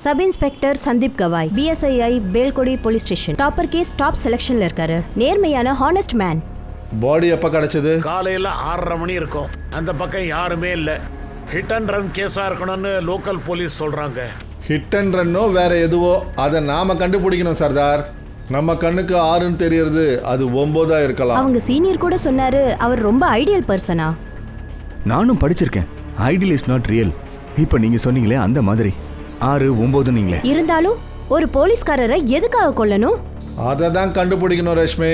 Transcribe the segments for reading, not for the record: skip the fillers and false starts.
Sub inspector Sandeep Gawai, BSI பேல்கொடி police station. Topper case top செலக்ஷன்ல இருக்காரு. நேர்மையான ஹானஸ்ட் மேன். பாடி எப்ப கிடைச்சது? காலையில 6:30 மணி இருக்கும். அந்த பக்கம் யாருமே இல்ல. ஹிட் அண்ட் ரன் கேஸா இருக்கணும்னு லோக்கல் போலீஸ் சொல்றாங்க. ஹிட் அண்ட் ரன்னோ வேற எதுவோ அதை நாம கண்டுபிடிக்கணும் சர்தார். நம்ம கண்ணுக்கு 6ன்னு தெரியறது அது 9ஆ இருக்கலாம். அவங்க சீனியர் கூட சொன்னாரு அவர் ரொம்ப ஐடியல் பர்சனா. நானும் படிச்சிருக்கேன். Ideal is not real. இப்போ நீங்க சொன்னீங்களே அந்த மாதிரி 6, 9 நீங்களே. இருந்தாலும் ஒரு போலீஸ்காரரை எதுக்காக கொல்லணும்? அதை தான் கண்டுபிடிக்கணும் ரேஷ்மி.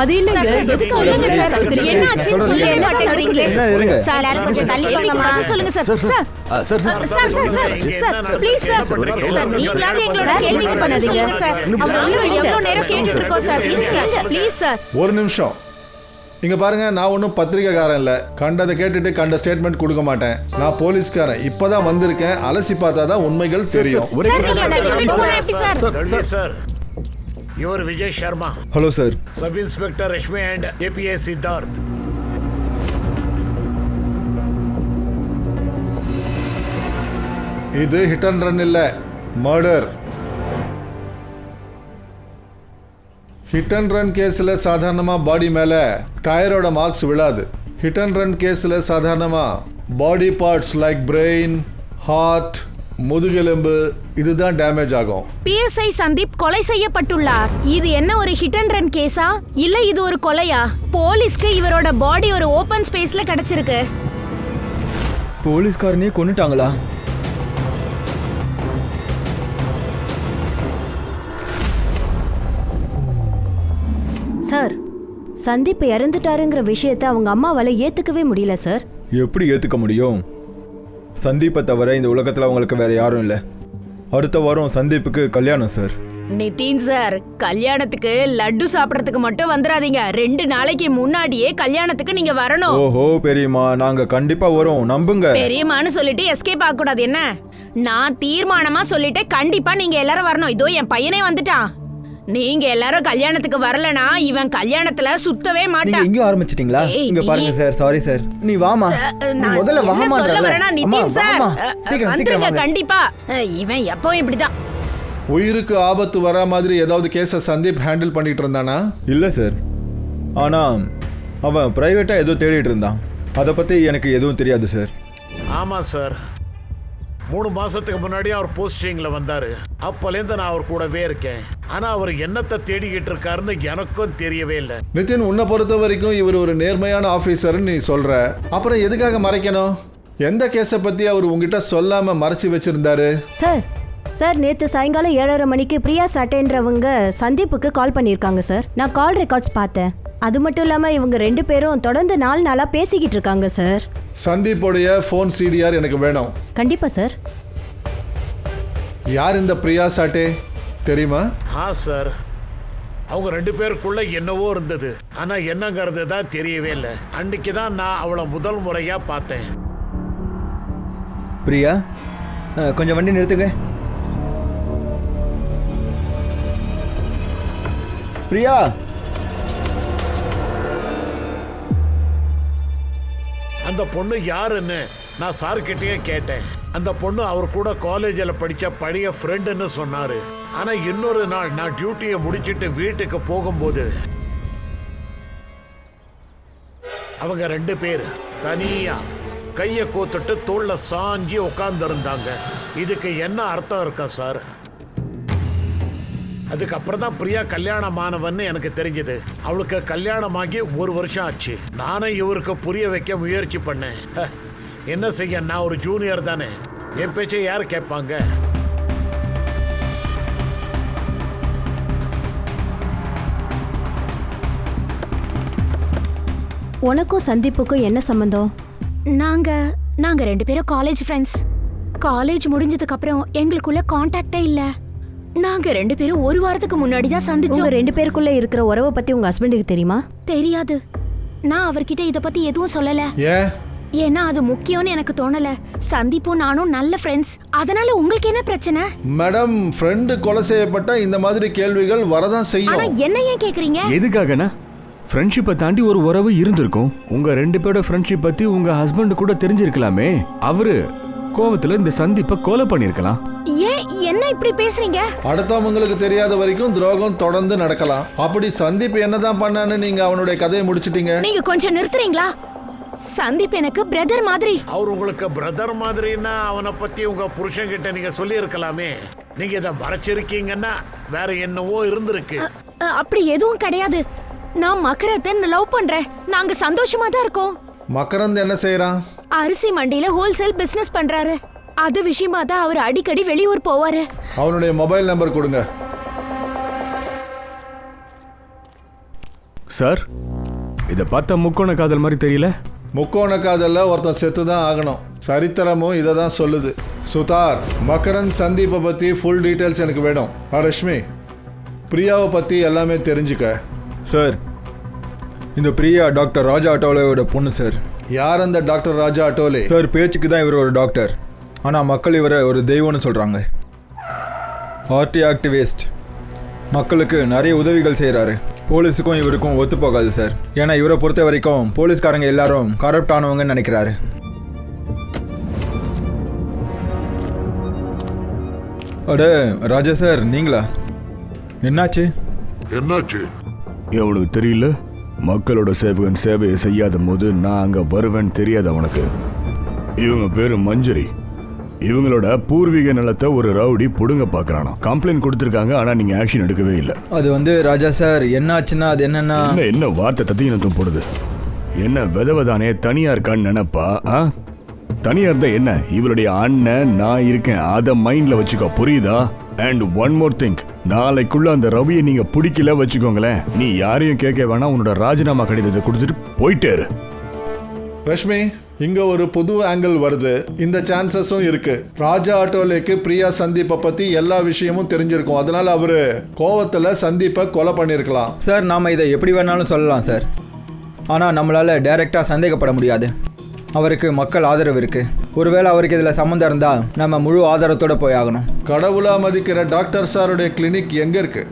அது இல்லங்க. எதுக்கு சொல்லுங்க சார்? என்ன ஆச்சு? சொல்லுங்க மாட்டேங்கிறீங்க. சார் யாரும் கொஞ்சம் தள்ளி போங்கமா. சொல்லுங்க sir. Sir please sir. Sir நீங்களாவது எங்களோட கேள்வி பண்ணாதீங்க சார். அவர் எவ்வளவு நேரம் கேட்டுட்டு இருக்கோம் சார். Please sir. ஒரு நிமிஷம் இங்க பாருங்க. நான் ஒன்றும் பத்திரிகைக்காரன் இல்லை. கண்டதை கேட்டுட்டு கண்ட ஸ்டேட்மெண்ட் கொடுக்க மாட்டேன். நான் போலீஸ்காரன். இப்பதான் வந்திருக்கேன். அலசி பார்த்தா தான் உண்மைகள் தெரியும். Sir your Vijay Sharma. Hello sir. Sub inspector Rashmi and API Siddharth. இது ஹிட் அண்ட் ரன் இல்ல, மர்டர். ஹிட் அண்ட் ரன் கேஸில் சாதாரணமாக பாடி மேலே டயரோட மார்க்ஸ் விழாது. ஹிட் அண்ட் ரன் கேஸில் சாதாரணமாக body parts like brain, heart, முதுகெலும்பு இதுதான் டேமேஜ் ஆகும். PSI சந்தீப் கொலை செய்யப்பட்டுள்ளார். இது என்ன ஒரு ஹிட் அண்ட் ரன் கேஸா இல்ல இது ஒரு கொலையா? போலீஸ்க்கு இவரோட பாடி ஒரு ஓபன் ஸ்பேஸ்ல கிடைச்சிருக்கு. போலீஸ்காரனே கொன்னுட்டாங்களா? சார் சந்தீப் இறந்துட்டாருங்கிற விஷயத்தை அவங்க அம்மாவால ஏத்துக்கவே முடியல சார். எப்படி ஏத்துக்க முடியும்? சந்தீப்பை தவிர இந்த உலகத்துல அவங்களுக்கு வேற யாரும் இல்லை. அடுத்த வாரம் சந்தீப்புக்கு கல்யாணம் சார். நிதின் சார், கல்யாணத்துக்கு லட்டு சாப்பிடறதுக்கு மட்டும் வந்துடாதீங்க. 2 நாளைக்கு முன்னாடியே கல்யாணத்துக்கு நீங்க வரணும். ஓஹோ பெரியம்மா, நாங்க கண்டிப்பா வரோம், நம்புங்க. பெரியம்மான்னு சொல்லிட்டு எஸ்கேப் ஆக கூடாது என்ன? நான் தீர்மானமா சொல்லிட்டு கண்டிப்பா நீங்க எல்லாரும் வரணும். இதோ என் பையனே வந்துட்டான். நீங்க எல்லாரும் கல்யாணத்துக்கு வரலனா இவன் கல்யாணத்துல சுத்தவே மாட்டான். நீங்க எங்க ஆரம்பிச்சிட்டீங்களா? இங்க பாருங்க சார். Sorry sir. நீ வாமா. நீ முதல்ல வாமா. நிதின் சார் சீக்கிரம் சீக்கிரம் கண்டிப்பா. இவன் எப்பவும் இப்படிதான். உயிருக்கு ஆபத்து வரா மாதிரி ஏதாவது கேஸை சந்தீப் ஹேண்டில் பண்ணிட்டு இருந்தானா? இல்ல சார். ஆனா அவன் பிரைவேட்டா ஏதோ தேடிட்டு இருந்தான். அதை பத்தி எனக்கு எதுவும் தெரியாது சார். ஆமா சார். 3 மாசத்துக்கு முன்னாடி அவர் போஸ்டிங்ல வந்தாரு. அப்பலேருந்து நான் அவர் கூடவே இருக்கேன். ஆனா அவர் என்னத்தை தேடிக்கிட்டு இருக்காருன்னு எனக்கும் தெரியவே இல்லை. நிதின், உன்னை பொறுத்த வரைக்கும் இவர் ஒரு நேர்மையான ஆபீசர்னு நீ சொல்ற. அப்புறம் எதுக்காக மறைக்கணும்? எந்த கேஸை பத்தி அவர் உங்ககிட்ட சொல்லாம மறைச்சு வச்சிருந்தாரு? சார் நேற்று சாயங்காலம் 7:30 மணிக்கு பிரியா சாட்டேன்றவங்க சந்தீப்புக்கு கால் பண்ணியிருக்காங்க சார். நான் கால் ரெக்கார்ட்ஸ் பார்த்தேன். அது மட்டும் இல்லாமல் இவங்க 2 பேரும் தொடர்ந்து 4 நாளாக பேசிக்கிட்டு இருக்காங்க சார். சந்தீப்போடைய ஃபோன் CDR எனக்கு வேணும். கண்டிப்பாக சார். யார் இந்த பிரியா சாட்டே தெரியுமா? சார், அவங்க 2 பேருக்குள்ள என்னவோ இருந்தது. ஆனா என்னங்கிறது தான் தெரியவே இல்லை. அன்னைக்கு தான் நான் அவளை முதல் முறையா பார்த்தேன். பிரியா, கொஞ்சம் வண்டி நிறுத்துங்க. பிரியா, அந்த பொண்ணு யாருன்னு நான் சார்கிட்டயே கேட்டேன். அந்த பொண்ணு அவர் கூட காலேஜில் படித்த பழைய ஃப்ரெண்டுன்னு சொன்னாரு. ஆனா இன்னொரு நாள் நான் டியூட்டியை முடிச்சிட்டு வீட்டுக்கு போகும்போது அவங்க 2 பேர் தனியா கையை கோத்துட்டு தோல்ல சாஞ்சி உட்கார்ந்து இருந்தாங்க. இதுக்கு என்ன அர்த்தம் இருக்கா சார்? அதுக்கப்புறம் தான் பிரியா கல்யாணமானவன்னு எனக்கு தெரிஞ்சது. அவளுக்கு கல்யாணமாகி 1 வருஷம் ஆச்சு. நானும் இவருக்கு புரிய வைக்க முயற்சி பண்ணேன். என்ன செய்ய, நான் ஒரு ஜூனியர் தானே. என் பேச்சை யார் கேட்பாங்க? உனக்கும் சந்தீப்புக்கும் என்ன சம்பந்தம்? நாங்க 2 பேரும் காலேஜ் ஃப்ரெண்ட்ஸ். காலேஜ் முடிஞ்சதுக்கு அப்புறம் எங்களுக்குள்ள கான்டாக்டே இல்ல. நாங்க 2 பேரும் 1 வாரத்துக்கு முன்னாடி தான் சந்திச்சோம். 2 பேருக்குள்ள இருக்கிற உறவை பத்தி உங்க ஹஸ்பண்டுக்கு தெரியுமா? தெரியாது. நான் அவர்கிட்ட இத பத்தி எதுவும் சொல்லல. ஏன்னா அது முக்கியம்னு எனக்கு தோணல. சந்தீப்பும் நானும் நல்ல ஃப்ரெண்ட்ஸ். அதனால உங்களுக்கு என்ன பிரச்சனை? மேடம், ஃப்ரெண்டு கொலை செய்யப்பட்ட இந்த மாதிரி கேள்விகள் வரதான் செய்யும். ஆனா என்ன ஏன் கேக்குறீங்க? எதுக்காகனா ஃப்ரெண்ட்ஷிப்பை தாண்டி ஒரு உறவு இருந்திருக்கும். உங்க 2 பேரோட ஃப்ரெண்ட்ஷிப் பத்தி உங்க ஹஸ்பண்ட் கூட தெரிஞ்சிருக்கலாமே. அவரு கோவத்துல இந்த சந்தீப்பை கொலை பண்ணிருக்கலாம். ஏன் என்ன இப்படி பேசுறீங்க? அடுத்தவங்களுக்கு தெரியாத வரைக்கும் துரோகம் தொடர்ந்து நடக்கலாம். அப்படி சந்தீப் என்னதான் பண்ணான்னு நீங்க அவனுடைய கதையை முடிச்சிட்டீங்க. நீங்க கொஞ்சம் நிறுத்துறீங்களா? சந்தீப் எனக்கு பிரதர் மாதிரி. அவர் உங்களுக்கு பிரதர் மாதிரின்னா அவனை பத்தி உங்க புருஷன்கிட்ட நீங்க சொல்லி இருக்கலாமே. நீங்க இதை மறைச்சிருக்கீங்கன்னா வேற என்னவோ இருந்திருக்கு. அப்படி எதுவும் கிடையாது. நான் மகரத்தை லவ் பண்றேன். நாங்க சந்தோஷமா தான் இருக்கோம். மகரந்த் என்ன செய்யறான்? அரிசி மண்டியில ஹோல்சேல் பிசினஸ் பண்றாரு. அது விஷயமா தான் அவர் அடிக்கடி வெளியூர் போவாரு. அவனுடைய மொபைல் நம்பர் கொடுங்க. சார், இதை பார்த்தா முக்கோண காதல் மாதிரி தெரியல. முக்கோண காதல்ல ஒருத்தன் செத்து தான் ஆகணும். சரித்திரமும் இதை தான் சொல்லுது. சுதார், மகரந்த் சந்தீப்பை பற்றி ஃபுல் டீட்டெயில்ஸ் எனக்கு வேணும். ரஷ்மி, பிரியாவை பற்றி எல்லாமே தெரிஞ்சுக்க. சார், இந்த பிரியா டாக்டர் ராஜா அட்டோலேயோட பொண்ணு சார். யார் அந்த டாக்டர் ராஜா அட்டோலே? சார், பேச்சுக்கு தான் இவர் ஒரு டாக்டர், ஆனால் மக்கள் இவரை ஒரு தெய்வம்னு சொல்கிறாங்க. ஆர்டி ஆக்டிவிஸ்ட், மக்களுக்கு நிறைய உதவிகள் செய்கிறாரு. போலீஸுக்கும் இவருக்கும் ஒத்து போகாது சார். ஏன்னா இவரை பொறுத்த வரைக்கும் போலீஸ்காரங்க எல்லாரும் கரப்ட் ஆனவங்கன்னு நினைக்கிறாரு. அட ராஜா சார், நீங்களா? என்னாச்சு? அவனுக்கு தெரியல, மக்களோட சேவகன் சேவையை செய்யாத போது நான் அங்க வருவேன்னு தெரியாது அவனுக்கு. இவங்க பேரு மஞ்சரி. இவங்களோட பூர்வீக நிலத்தை ஒரு ரவுடி புடுங்க பார்க்கறானோ. கம்ப்ளைண்ட் கொடுத்துருக்காங்க, ஆனா நீங்க ஆக்ஷன் எடுக்கவே இல்லை. அது ராஜா சார், என்னாச்சுன்னா அது என்னன்னா என்ன வார்த்தை தத்தினத்தும் போடுது. என்ன விதவதானே தனியா இருக்கான்னு நினைப்பா? தனியா இருந்தா என்ன? இவளுடைய அண்ணன் நான் இருக்கேன், அதை மைண்ட்ல வச்சுக்கோ, புரியுதா? அண்ட் ஒன் மோர் திங், நாளைக்குள்ள அந்த ரவியை நீங்க பிடிக்கல வச்சுக்கோங்களேன், நீ யாரையும் கேட்க வேணாம், உன்னோட ராஜினாமா கடிதத்தை கொடுத்துட்டு போயிட்டே இரு. ரஷ்மி, இங்க ஒரு புது ஆங்கிள் வருது. இந்த சான்சஸும் இருக்கு. ராஜா அட்டோலேக்கு பிரியா சந்தீப்பை பத்தி எல்லா விஷயமும் தெரிஞ்சிருக்கும். அதனால அவரு கோவத்துல சந்தீப்பை கொலை பண்ணிருக்கலாம். சார், நாம இதை எப்படி வேணாலும் சொல்லலாம் சார், ஆனா நம்மளால டைரக்டா சந்தேகப்பட முடியாது. அவருக்கு மக்கள் ஆதரவு இருக்கு. ஒருவேளை அவருக்கு இதுல சம்மந்தம் இருந்தா நம்ம முழு ஆதாரத்தோட போய் ஆகணும். கடவுளா மதிக்கிற டாக்டர் சாருடைய கிளினிக் எங்க இருக்கு?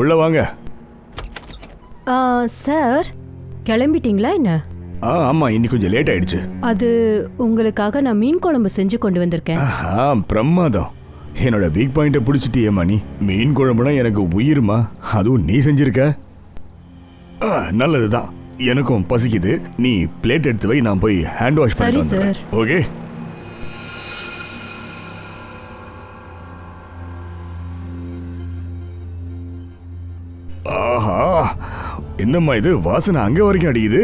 உள்ள வாங்க. சார், கிளம்பிட்டீங்களா என்ன? ஆமா, இன்னைக்கு கொஞ்சம் லேட் ஆயிடுச்சு. அது உங்களுக்காக நான் மீன் குழம்பு செஞ்சு கொண்டு வந்திருக்கேன். பிரமாதம். என்னோட வீக் பாயிண்ட்டை பிடிச்சிட்டியேம்மா நீ. மீன் குழம்புனா எனக்கு உயிருமா, அதுவும் நீ செஞ்சிருக்க. நல்லதுதான், எனக்கும் பசிக்குது. நீ பிளேட் எடுத்து வை, நான் போய் ஹேண்ட் வாஷ் சரி பண்ணிட்டு சார். ஓகே. ஆஹா, என்னம்மா இது வாசனை அங்க வரைக்கும் அடிக்குது.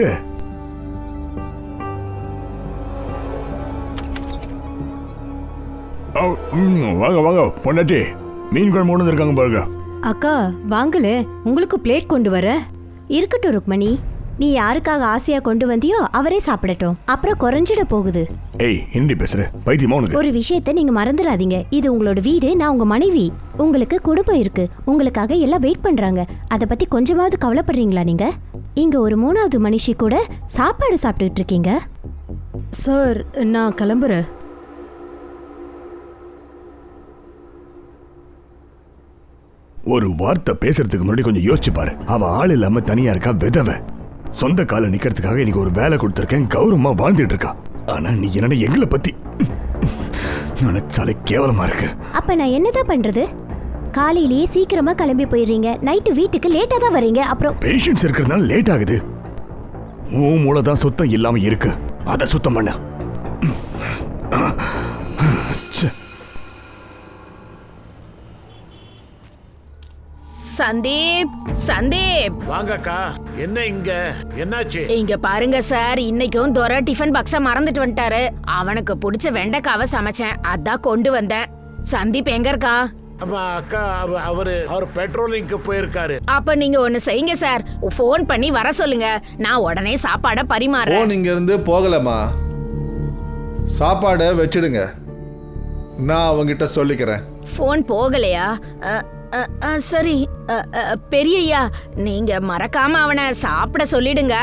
வாங்க வாங்க பொண்டாட்டி, மீன் குழம்பு கொண்டு வந்திருக்காங்க பாருங்க. அக்கா வாங்கல, உங்களுக்கு பிளேட் கொண்டு வர. இருக்கட்டும் ருக்மணி, நீ யாருக்காக ஆசையா கொண்டு வந்தியோ அவரே சாப்பிடட்டும், அப்புறம் குறைஞ்சிட போகுது. ஏய், ஹிந்தி பேசுற பைத்தியமா உனக்கு? ஒரு விஷயத்த நீங்க மறந்துடாதீங்க, இது உங்களோட வீடு, நான் உங்க மனைவி. உங்களுக்கு குடும்பம் இருக்கு, உங்களுக்காக எல்லாம் வெயிட் பண்றாங்க. அத பத்தி கொஞ்சமாவது கவலைப்படுறீங்களா நீங்க? இங்க ஒரு 3வது மனுஷி கூட சாப்பாடு சாப்பிட்டுட்டு இருக்கீங்க. சார், நான் கிளம்புறேன். ஒரு வார்த்தை பேசுறதுக்கு முன்னாடி கொஞ்சம் யோசிச்சு பாரு. அவ ஆள் இல்லாம தனியா இருக்கா, விதவை. சொந்த கால நிக்கிறதுக்காக எனக்கு ஒரு வேலை கொடுத்துருக்கேன், கௌரவமா வாழ்ந்துட்டு இருக்கா. ஆனா நீ என்ன எங்களை பத்தி நினைச்சாலே கேவலமா இருக்கு. அப்ப நான் என்னதான் பண்றது? காலையிலேயே சீக்கிரமா கிளம்பி போயிடுறீங்க, நைட்டு வீட்டுக்கு லேட்டா தான் வரீங்க. அப்புறம் பேஷன்ஸ் இருக்கிறதுனால லேட் ஆகுது. உன் மூளைதான் சுத்தம் இல்லாம இருக்கு, அதை சுத்தம் பண்ண. சந்தீப், சந்தீப் வாங்கக்கா. என்ன இங்க என்னாச்சு? இங்க பாருங்க சார், இன்னைக்கும் துரை டிஃபன் பாக்ஸ மறந்துட்டு வந்துட்டாரு. அவனுக்கு பிடிச்ச வெண்டைக்காவை சமைச்சேன், அதான் கொண்டு வந்தேன். சந்தீப் எங்க இருக்கா? அக்கா, அவர் பெட்ரோலிங்க்கு போயிருக்காரு. அப்ப நீங்க ஒண்ணு செய்யுங்க சார், போன் பண்ணி வர சொல்லுங்க, நான் உடனே சாப்பாட பரிமாறேன். போன் இங்க இருந்து போகலமா, சாப்பாடை வச்சிடுங்க, நான் அவங்கிட்ட சொல்லிக்கிறேன். போன் போகலையா? சரி பெரியய்யா, நீங்க மறக்காம அவனை சாப்பிட சொல்லிடுங்க,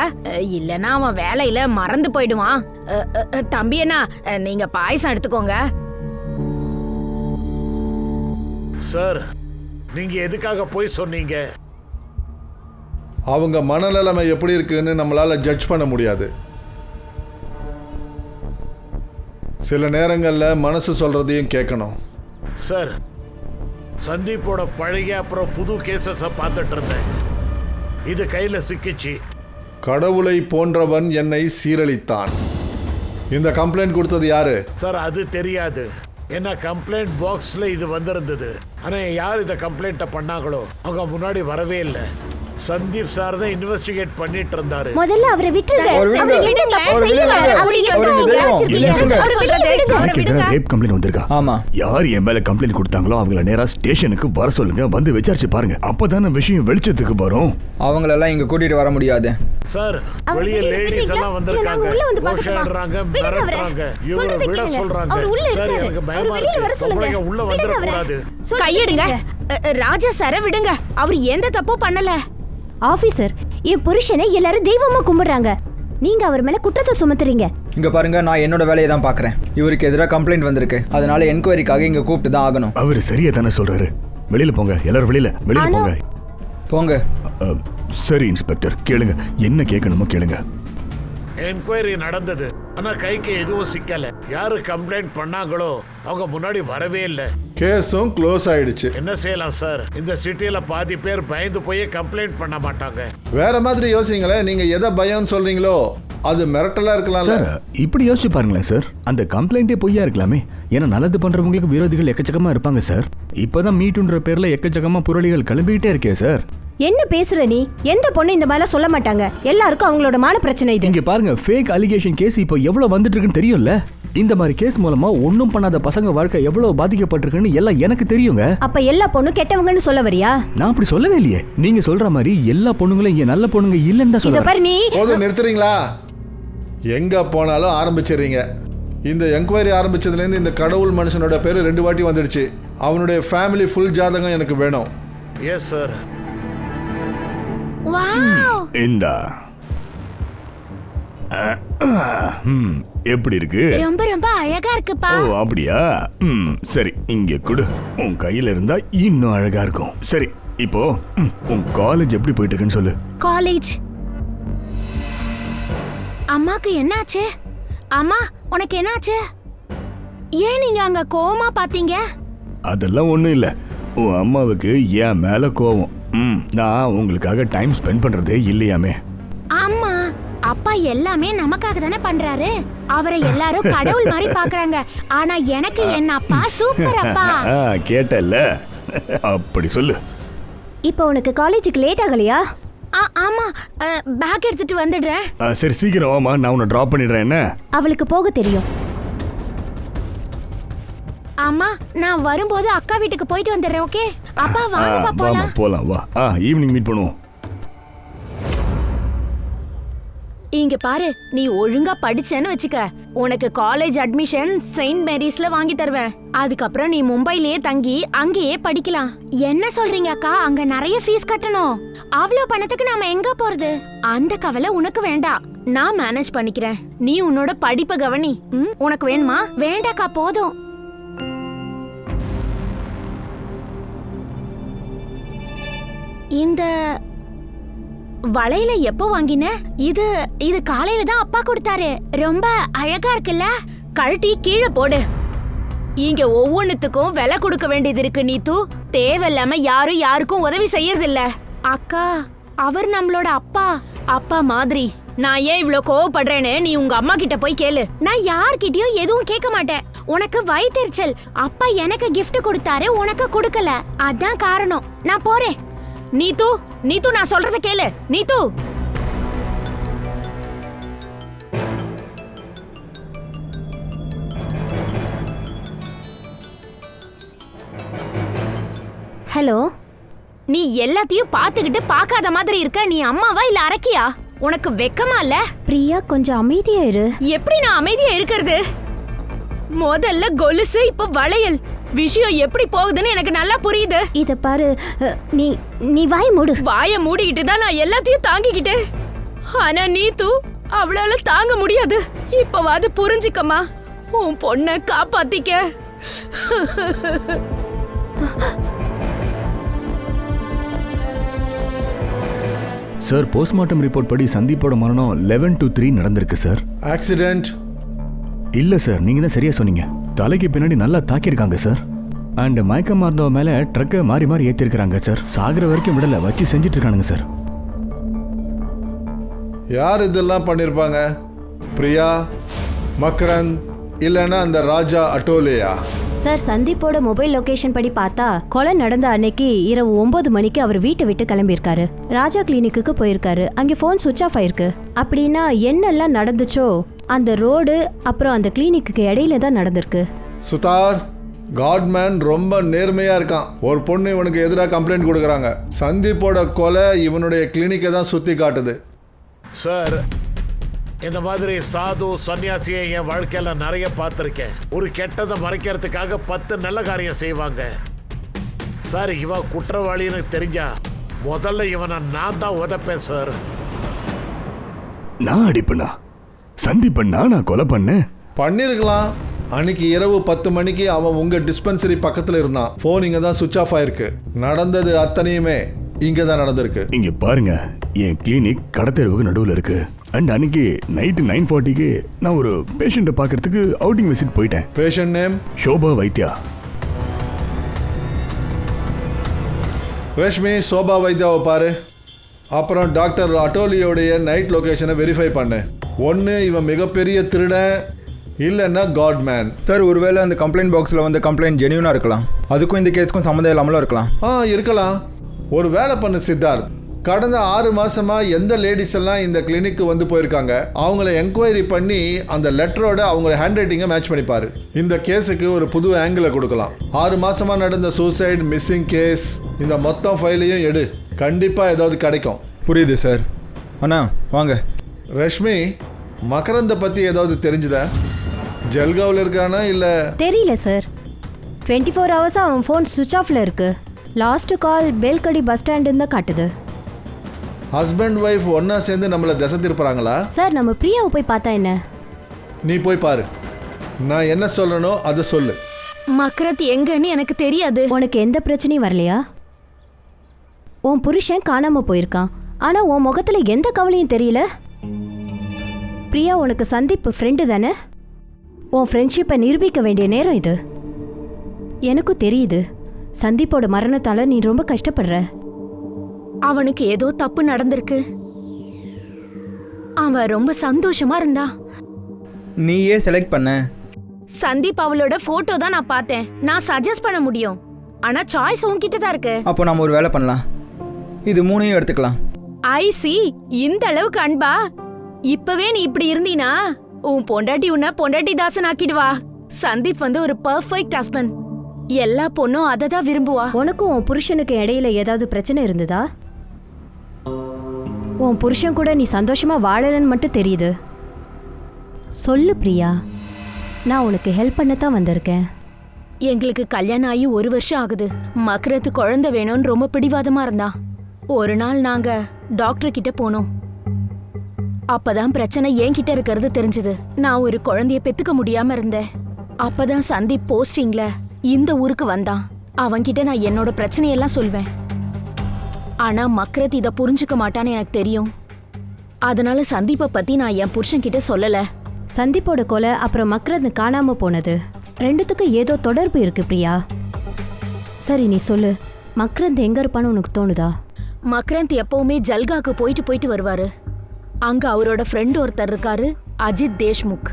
இல்லனா அவன் வேலையில மறந்து போயிடுவான். தம்பி அண்ணா, நீங்க பாயசம் எடுத்துக்கோங்க. சார், நீங்க எதுக்காக போய் சொன்னீங்க? அவங்க மனநிலைமை எப்படி இருக்குன்னு நம்மளால ஜட்ஜ் பண்ண முடியாது. சில நேரங்களில் மனசு சொல்கிறதையும் கேட்கணும். சார், சந்தீப்போட பழைய அப்புறம் புது கேசஸை பார்த்துட்டு இருந்தேன். இது கையில் சிக்கிச்சு. கடவுளை போன்றவன் என்னை சீரழித்தான். இந்த கம்ப்ளைண்ட் கொடுத்தது யாரு? சார், அது தெரியாது. என்ன கம்ப்ளைண்ட் பாக்ஸில் இது வந்திருந்தது. ஆனால் யார் இதை கம்ப்ளைண்ட்டை பண்ணாங்களோ அவங்க முன்னாடி வரவே இல்லை. சந்தீப் சார் தான் இன்வெஸ்டிகேட் பண்ணிட்டு இருந்தாரு. முதல்ல அவரை விட்டுருங்க. அவரை விடுங்க. அவர் என்ன தப்பு அவரை செய்யல. விடுங்க. அவர் என்ன அவரை தப்பு விடுங்க. வச்சிருக்கீங்க? விடுங்க. அவரை விடுங்க. அவரை விடுங்க. ரேப் கம்ப்ளைண்ட் வந்திருக்கா? ஆமா. யார் என் மேல கம்ப்ளைண்ட் கொடுத்தாங்களோ அவங்கள நேரா ஸ்டேஷனுக்கு வர சொல்லுங்க. வந்து விசாரிச்சு பாருங்க. அப்பதானே விஷயம் வெளிச்சத்துக்கு வரும். அவங்களெல்லாம் இங்க கூட்டிட்டு வர முடியாது. சார், அவர் வெளியே வெளியே லேடிஸ் விடுறீங்களா? எல்லாம் இல்ல, நாங்க வந்திருக்காங்க. உள்ள வந்து பார்க்கணுமா? கோஷாடுறாங்க, விடுங்க அவரை. மிரட்டுறாங்க. இவரை சொல்றதை விட கேளுங்க. சொல்றாங்க. அவர் உள்ள சார், இருக்காரு. எனக்கு அவர் பயமா வெளியில வர இருக்கு. சொல்லுங்க. பொம்பளைங்க உள்ள விடுங்க அவரை. வந்துடக்கூடாது. கையெடுங்க. ராஜா சார விடுங்க. அவர் எந்த தப்பும் பண்ணல. ஆபீசர், என் புருஷனை எல்லாரும் தெய்வமா கும்பிடுறாங்க. நீங்க அவர் மேல குற்றத்தை சுமத்துறீங்க. இங்க பாருங்க, நான் என்னோட வேலையை தான் பாக்குறேன். இவருக்கு எதிராக கம்ப்ளைண்ட் வந்திருக்கு. அதனால என்கொயரிக்காக இங்க கூப்பிட்டு தான் ஆகணும். அவர் சரியா தானே சொல்றாரு. வெளியில போங்க, எல்லாரும் வெளியில போங்க. போங்க. சரி இன்ஸ்பெக்டர், கேளுங்க. என்ன கேட்கணுமோ கேளுங்க. என்கொயரி நடந்தது. ஆனா கைக்கு எதுவும் சிக்கல. யாரு கம்ப்ளைண்ட் பண்ணாங்களோ அவங்க முன்னாடி வரவே இல்லை. கேஸும் க்ளோஸ் ஆயிடுச்சு. என்ன செய்யலாம் சார்? இந்த சிட்டியில பாதி பேர் பயந்து போய் கம்ப்ளைண்ட் பண்ண மாட்டாங்க. வேற மாதிரி யோசிங்களேன். நீங்க எதை பயம்னு சொல்றீங்களோ அது மிரட்டலா இருக்கலாம். சார், இப்படி யோசிச்சு பாருங்களேன் சார். அந்த கம்ப்ளைண்டே பொய்யா இருக்கலாமே. ஏன்னா நல்லது பண்றவங்களுக்கு விரோதிகள் எக்கச்சக்கமா இருப்பாங்க சார். இப்பதான் மீட்டுன்ற பேர்ல எக்கச்சக்கமா புரளிகள் கிளம்பிக்கிட்டே இருக்கே சார். என்ன பேசுற நீ? எந்த பொண்ணு இந்த மாதிரி சொல்ல மாட்டாங்க. எல்லாருக்கும் அவங்களோட மான பிரச்சனை இது. இங்க பாருங்க, ஃபேக் அலிகேஷன் கேஸ் இப்போ எவ்வளவு வந்துட்டு இருக்குன்னு தெரியும்ல. இந்த மாதிரி கேஸ் மூலமா ஒன்றும் பண்ணாத பசங்க வாழ்க்கை எவ்வளவு பாதிக்கப்பட்டிருக்குன்னு எல்லாம் எனக்கு தெரியுங்க. அப்ப எல்லா பொண்ணும் கெட்டவங்கன்னு சொல்ல வரியா? நான் அப்படி சொல்லவே இல்லையே. நீங்க சொல்ற மாதிரி எல்லா பொண்ணுங்களும் இங்க நல்ல பொண்ணுங்க இல்லைன்னு தான் இத சொல்றேன். பாரு நீ. போதும், நிறுத்துறீங்களா? எங்க போனாலும் ஆரம்பிச்சிடுறீங்க. இந்த என்கொயரி ஆரம்பிச்சதுலேருந்து இந்த கடவுள் மனுஷனோட பேரு 2 வாட்டி வந்துடுச்சு. அவனுடைய ஃபேமிலி ஃபுல் ஜாதகம் எனக்கு வேணும். Yes sir. வாவ். இந்தா. எப்படி இருக்கு? ரொம்ப ரொம்ப அழகா இருக்குப்பா. ஓ அப்படியா? சரி, இங்க கொடு. உன் கையில இருந்தா இன்னும் அழகா இருக்கும். சரி, இப்போ உன் காலேஜ் எப்படி போயிட்டு இருக்குன்னு சொல்லு. காலேஜ். அம்மாக்கு என்னாச்சு? அம்மா, உனக்கு என்னாச்சு? ஏன் நீங்க அங்க கோவமா பாத்தீங்க? அதெல்லாம் ஒண்ணும் இல்ல. உன் அம்மாவுக்கு என் மேல கோவம். நான் உங்களுக்காக டைம் ஸ்பெண்ட் பண்றதே இல்லையாமே. ஆமா, அப்பா எல்லாமே நமக்காக தானே பண்றாரு. அவரை எல்லாரும் கடவுள் மாதிரி பாக்குறாங்க. ஆனா எனக்கு என் அப்பா சூப்பர் அப்பா. கேட்டல்ல, அப்படி சொல்லு. இப்போ உனக்கு காலேஜுக்கு லேட் ஆகலையா? ஆமா, பேக் எடுத்துட்டு வந்துடுறேன். சரி, சீக்கிரம் வாமா, நான் உன்னை டிராப் பண்ணிடுறேன். என்ன? அவளுக்கு போக தெரியும். அம்மா, நான் வரும்போது அக்கா வீட்டுக்கு போயிட்டு வந்துடுறேன். ஓகே அப்பா, வாங்கப்பா போலாம். போலாம் வா. ஈவினிங் மீட் பண்ணுவோம். இங்க பாரு, நீ ஒழுங்கா படிச்சேன்னு வச்சுக்க, உனக்கு காலேஜ் அட்மிஷன் செயின்ட் மேரிஸ்ல வாங்கி தருவேன். அதுக்கப்புறம் நீ மும்பைலயே தங்கி அங்கேயே படிக்கலாம். என்ன சொல்றீங்க அக்கா? அங்க நிறைய ஃபீஸ் கட்டணும். அவ்வளவு பணத்துக்கு நாம எங்க போறது? அந்த கவலை உனக்கு வேண்டாம், நான் மேனேஜ் பண்ணிக்கிறேன். நீ உன்னோட படிப்பை கவனி. உனக்கு வேணுமா? வேண்டாக்கா, போதும். இந்த வளையல எப்போ வாங்கின? இது இது காலையில தான் அப்பா கொடுத்தாரு. ரொம்ப அழகா இருக்குல்ல? கழட்டி கீழே போடு. இங்க ஒவ்வொன்னுத்துக்கும் விலை கொடுக்க வேண்டியது இருக்கு நீத்து. தேவையில்லாம யாரும் யாருக்கும் உதவி செய்யறது இல்ல. அக்கா, அவர் நம்மளோட அப்பா. அப்பா மாதிரி. நான் ஏன் இவ்ளோ கோவப்படுறேன்னு நீ உங்க அம்மா கிட்ட போய் கேளு. நான் யார்கிட்டயும் எதுவும் கேட்க மாட்டேன். உனக்கு வயித்தெரிச்சல். அப்பா எனக்கு gift கொடுத்தாரு, உனக்கு கொடுக்கல. அதான் காரணம். நான் போறேன். நீத்து, நீத்து, நான் சொல்றத கேளு. நீத்து. ஹலோ. நீ எல்லாத்தையும் பாத்துக்கிட்டு பார்க்காத மாதிரி இருக்க. நீ அம்மாவா இல்ல அரக்கியா? உனக்கு வெக்கமா இல்ல? பிரியா, கொஞ்சம் அமைதியா இரு. எப்படி நான் அமைதியா இருக்கிறது? முதல்ல கொலுசு, இப்ப வளையல். விஷயம் எப்படி போகுதுன்னு எனக்கு நல்லா புரியுது. இத பாரு, நீ வாய மூடு. வாய மூடிக்கிட்டு தான் நான் எல்லாத்தையும் தாங்கிக்கிட்டேன். ஆனா நீத்து, அவளால தாங்க முடியாது. இப்பவாது புரிஞ்சுக்கமா. உன் பொண்ணை காப்பாத்திக்க. சார், போஸ்ட்மார்ட்டம் ரிப்போர்ட் படி சந்தீப்போட மரணம் 11 to 3 நடந்திருக்கு சார். ஆக்சிடென்ட்? இல்லை சார், நீங்கள் தான் சரியாக சொன்னீங்க. தலைக்கு பின்னாடி நல்லா தாக்கியிருக்காங்க சார். அண்ட் மயக்கம் மாறினவ மேலே ட்ரக்கை மாறி மாறி ஏற்றிருக்கிறாங்க சார். சாகிற வரைக்கும் விடலை, வச்சு செஞ்சுட்டு இருக்கானுங்க சார். யார் இதெல்லாம் பண்ணியிருப்பாங்க? பிரியா, மக்ரந்த், இல்லைன்னா அந்த ராஜா அட்டோலியா? சார், சந்தீப்போட மொபைல் லொகேஷன் படி பார்த்தா கொலை நடந்த அன்னைக்கு இரவு 9 மணிக்கு அவர் வீட்டை விட்டு கிளம்பியிருக்காரு. ராஜா கிளினிக்கு போயிருக்காரு. அங்கே ஃபோன் சுவிட்ச் ஆஃப் ஆயிருக்கு. அப்படின்னா என்னெல்லாம் நடந்துச்சோ அந்த ரோடு அப்புறம் அந்த கிளினிக்கு இடையில தான் நடந்திருக்கு. சுதார், காட்மேன் ரொம்ப நேர்மையா இருக்கான். ஒரு பொண்ணு இவனுக்கு எதிராக கம்ப்ளைண்ட் கொடுக்குறாங்க. சந்தீப்போட கொலை இவனுடைய கிளினிக்கை தான் சுற்றி காட்டுது. சார், இந்த மாதிரி சாது சன்னியாசியை என் வாழ்க்கையில நிறைய பார்த்துருக்கேன். ஒரு கெட்டதை மறைக்கிறதுக்காக 10 நல்ல காரியம் செய்வாங்க. சார், இவன் குற்றவாளின்னு தெரிஞ்சா முதல்ல இவனை நான் தான் உதப்பேன் சார். நான் அடிப்பண்ணா? சந்தீப்பண்ணா நான் கொலை பண்ணேன்? பண்ணிருக்கலாம். அன்னைக்கு இரவு 10 மணிக்கு அவன் உங்க டிஸ்பென்சரி பக்கத்தில் இருந்தான். ஃபோன் இங்கே தான் சுவிட்ச் ஆஃப் ஆயிருக்கு. நடந்தது அத்தனையுமே இங்கே தான் நடந்திருக்கு. இங்க பாருங்க, என் கிளினிக் கடத்தெருவுக்கு நடுவில் இருக்கு. அண்ட் அன்னைக்கு நைட்டு 9:40க்கு நான் ஒரு பேஷண்ட்டை பார்க்கறதுக்கு அவுட்டிங் விசிட் போயிட்டேன். Patient name Shobha Vaidya. ரஷ்மி, சோபா வைத்தியாவை பாரு. அப்புறம் டாக்டர் அட்டோலியோடைய நைட் லொகேஷனை வெரிஃபை பண்ணு. ஒன்று இவன் மிகப்பெரிய திருடன், இல்லைன்னா காட்மேன். சார், ஒருவேளை அந்த கம்ப்ளைண்ட் பாக்ஸில் வந்து கம்ப்ளைண்ட் ஜென்யூனாக இருக்கலாம். அதுக்கும் இந்த கேஸுக்கும் சம்மந்தம் இல்லாமலும் இருக்கலாம். இருக்கலாம். ஒரு வேலை பண்ணு சித்தார்த். கடந்த 6 மாசமா எந்த லேடிஸ் எல்லாம் இந்த கிளினிக்கு வந்து போயிருக்காங்க அவங்கள என்கொயரி பண்ணி அந்த லெட்டரோட அவங்கள ஹேண்ட் ரைட்டிங்கை மேட்ச் பண்ணிப்பாரு. இந்த கேஸுக்கு ஒரு புது ஆங்கிளை கொடுக்கலாம். 6 மாசமா நடந்த சூசைட், மிஸ்ஸிங் கேஸ், இந்த மொத்தம் ஃபைலையும் எடு. கண்டிப்பாக ஏதாவது கிடைக்கும். புரியுது சார். அண்ணா வாங்க. ரஷ்மி, மகரந்த பற்றி ஏதாவது தெரிஞ்சுதா? ஜல்காவில் இருக்கானா இல்லை? தெரியல சார். 24 ஹவர்ஸாக அவன் ஃபோன் சுவிட்ச் ஆஃப்ல இருக்கு. லாஸ்ட் கால் பெல்கடி பஸ் ஸ்டாண்டுன்னு தான் காட்டுது. ஹஸ்பண்ட் ஒய்ஃப் ஒன்றா சேர்ந்து நம்மளை திசை திருப்புறாங்களா? சார், நம்ம பிரியாவை போய் பார்த்தா என்ன? நீ போய் பாரு. நான் என்ன சொல்லணும் அதை சொல்லு. மக்ரத் எங்கன்னு எனக்கு தெரியாது. உனக்கு எந்த பிரச்சனையும் வரலையா? உன் புருஷன் காணாம போயிருக்கான். ஆனா உன் முகத்துல எந்த கவலையும் தெரியல. பிரியா, உனக்கு சந்தீப் ஃப்ரெண்டு தானே? உன் ஃப்ரெண்ட்ஷிப்பை நிரூபிக்க வேண்டிய நேரம் இது. எனக்கும் தெரியுது, சந்தீப்போட மரணத்தால நீ ரொம்ப கஷ்டப்படுற. அவனுக்கு ஏதோ தப்பு நடந்திருக்கு. அவன் ரொம்ப சந்தோஷமா இருந்தா. நீயே செலக்ட் பண்ண. சந்தீப் அவளோட போட்டோ தான் நான் பார்த்தேன். நான் சஜஸ்ட் பண்ண முடியும், ஆனா சாய்ஸ் உன்கிட்ட தான் இருக்கு. அப்போ நம்ம ஒரு வேலை பண்ணலாம். இது 3ஐயும் எடுத்துக்கலாம். ஐசி, இந்த அளவுக்கு அன்பா? இப்பவே நீ இப்படி இருந்தீனா உன் பொண்டாட்டி உன்ன பொண்டாட்டி தாசன் ஆக்கிடுவா. சந்தீப் வந்து ஒரு பெர்ஃபெக்ட் ஹஸ்பண்ட். எல்லா பொண்ணும் அதை தான் விரும்புவா. உனக்கும் உன் புருஷனுக்கு இடையில ஏதாவது பிரச்சனை இருந்ததா? உன் புருஷன் கூட நீ சந்தோஷமா வாழலன்னு மட்டும் தெரியுது. சொல்லு பிரியா, நான் உனக்கு ஹெல்ப் பண்ணத்தான் வந்திருக்கேன். எங்களுக்கு கல்யாணம் ஆகி 1 வருஷம் ஆகுது. மக்ரத்து குழந்தை வேணும்னு ரொம்ப பிடிவாதமா இருந்தா. ஒரு நாள் நாங்க டாக்டர் கிட்ட போனோம். அப்பதான் பிரச்சனை என்கிட்ட இருக்கிறது தெரிஞ்சது. நான் ஒரு குழந்தைய பெத்துக்க முடியாம இருந்தேன். அப்பதான் சந்தீப் போஸ்டிங்ல இந்த ஊருக்கு வந்தான். அவன்கிட்ட நான் என்னோட பிரச்சனையெல்லாம் சொல்வேன். ஆனா மக்ரத் இத புரிஞ்சுக்க மாட்டான்னு எனக்கு தெரியும். அதனால சந்தீப்பை பத்தி நான் என் புருஷன் கிட்ட சொல்லல. சந்தீப்போட கொலை அப்புறம் மக்ரத் காணாம போனது, ரெண்டுத்துக்கும் ஏதோ தொடர்பு இருக்கு பிரியா. சரி, நீ சொல்லு, மக்ரந்த் எங்க இருப்பான்னு உனக்கு தோணுதா? மக்ரந்த் எப்பவுமே ஜல்காக்கு போயிட்டு போயிட்டு வருவாரு. அங்க அவரோட ஃப்ரெண்ட் ஒருத்தர் இருக்காரு, அஜித் தேஷ்முக்.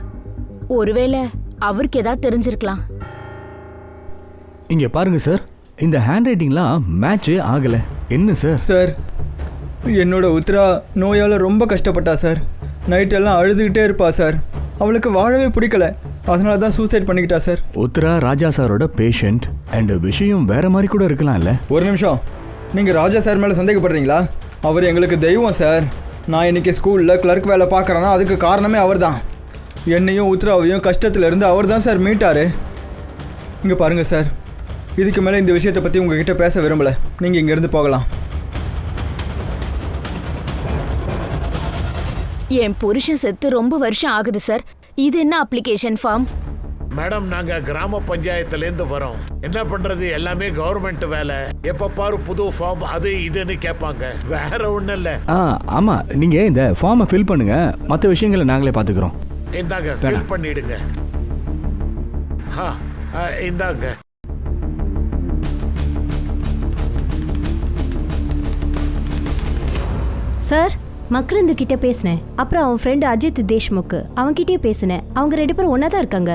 ஒருவேளை அவருக்கு ஏதாவது தெரிஞ்சிருக்கலாம். இங்க பாருங்க சார், இந்த ஹேண்ட் ரைட்டிங்லாம் மேட்சே ஆகல. என்ன சார்? சார், என்னோட உத்ரா நோயால் ரொம்ப கஷ்டப்பட்டா சார். நைட்டெல்லாம் அழுதுகிட்டே இருப்பா சார். அவளுக்கு வாழவே பிடிக்கல. அதனால தான் சூசைட் பண்ணிக்கிட்டா சார். உத்ரா ராஜா சாரோட பேஷண்ட். அண்ட் விஷயம் வேற மாதிரி கூட இருக்கலாம்ல. ஒரு நிமிஷம், நீங்கள் ராஜா சார் மேலே சந்தேகப்படுறீங்களா? அவர் எங்களுக்கு தெய்வம் சார். நான் இன்னைக்கு ஸ்கூலில் கிளர்க் வேலை பார்க்குறேன்னா அதுக்கு காரணமே அவர் தான். என்னையும் உத்ராவையும் கஷ்டத்துலேருந்து அவர் தான் சார் மீட்டார். இங்கே பாருங்கள் சார், இதுக்கு மேலே இந்த விஷயத்தை பற்றி உங்ககிட்ட பேச விரும்பலை. நீங்கள் இங்கேருந்து போகலாம். என் புருஷன் செத்து ரொம்ப வருஷம் ஆகுது சார். இது என்ன அப்ளிகேஷன் ஃபார்ம்? மேடம், நாங்க கிராம பஞ்சாயத்துலேருந்து வரோம். என்ன பண்றது, எல்லாமே கவர்மெண்ட் வேலை. எப்ப பாரு புது ஃபார்ம் அது இதுன்னு கேட்பாங்க. வேற ஒண்ணும் இல்ல. ஆமா, நீங்க இந்த ஃபார்மை ஃபில் பண்ணுங்க, மற்ற விஷயங்களை நாங்களே பார்த்துக்கிறோம். இந்தாங்க, ஃபில் பண்ணிடுங்க. இந்தாங்க. சார், மக்ரந்து கிட்ட பேசினேன். அப்புறம் அவன் ஃப்ரெண்டு அஜித் தேஷ்முக் அவன்கிட்டயே பேசினேன். அவங்க 2 பேரும் ஒன்றா தான் இருக்காங்க.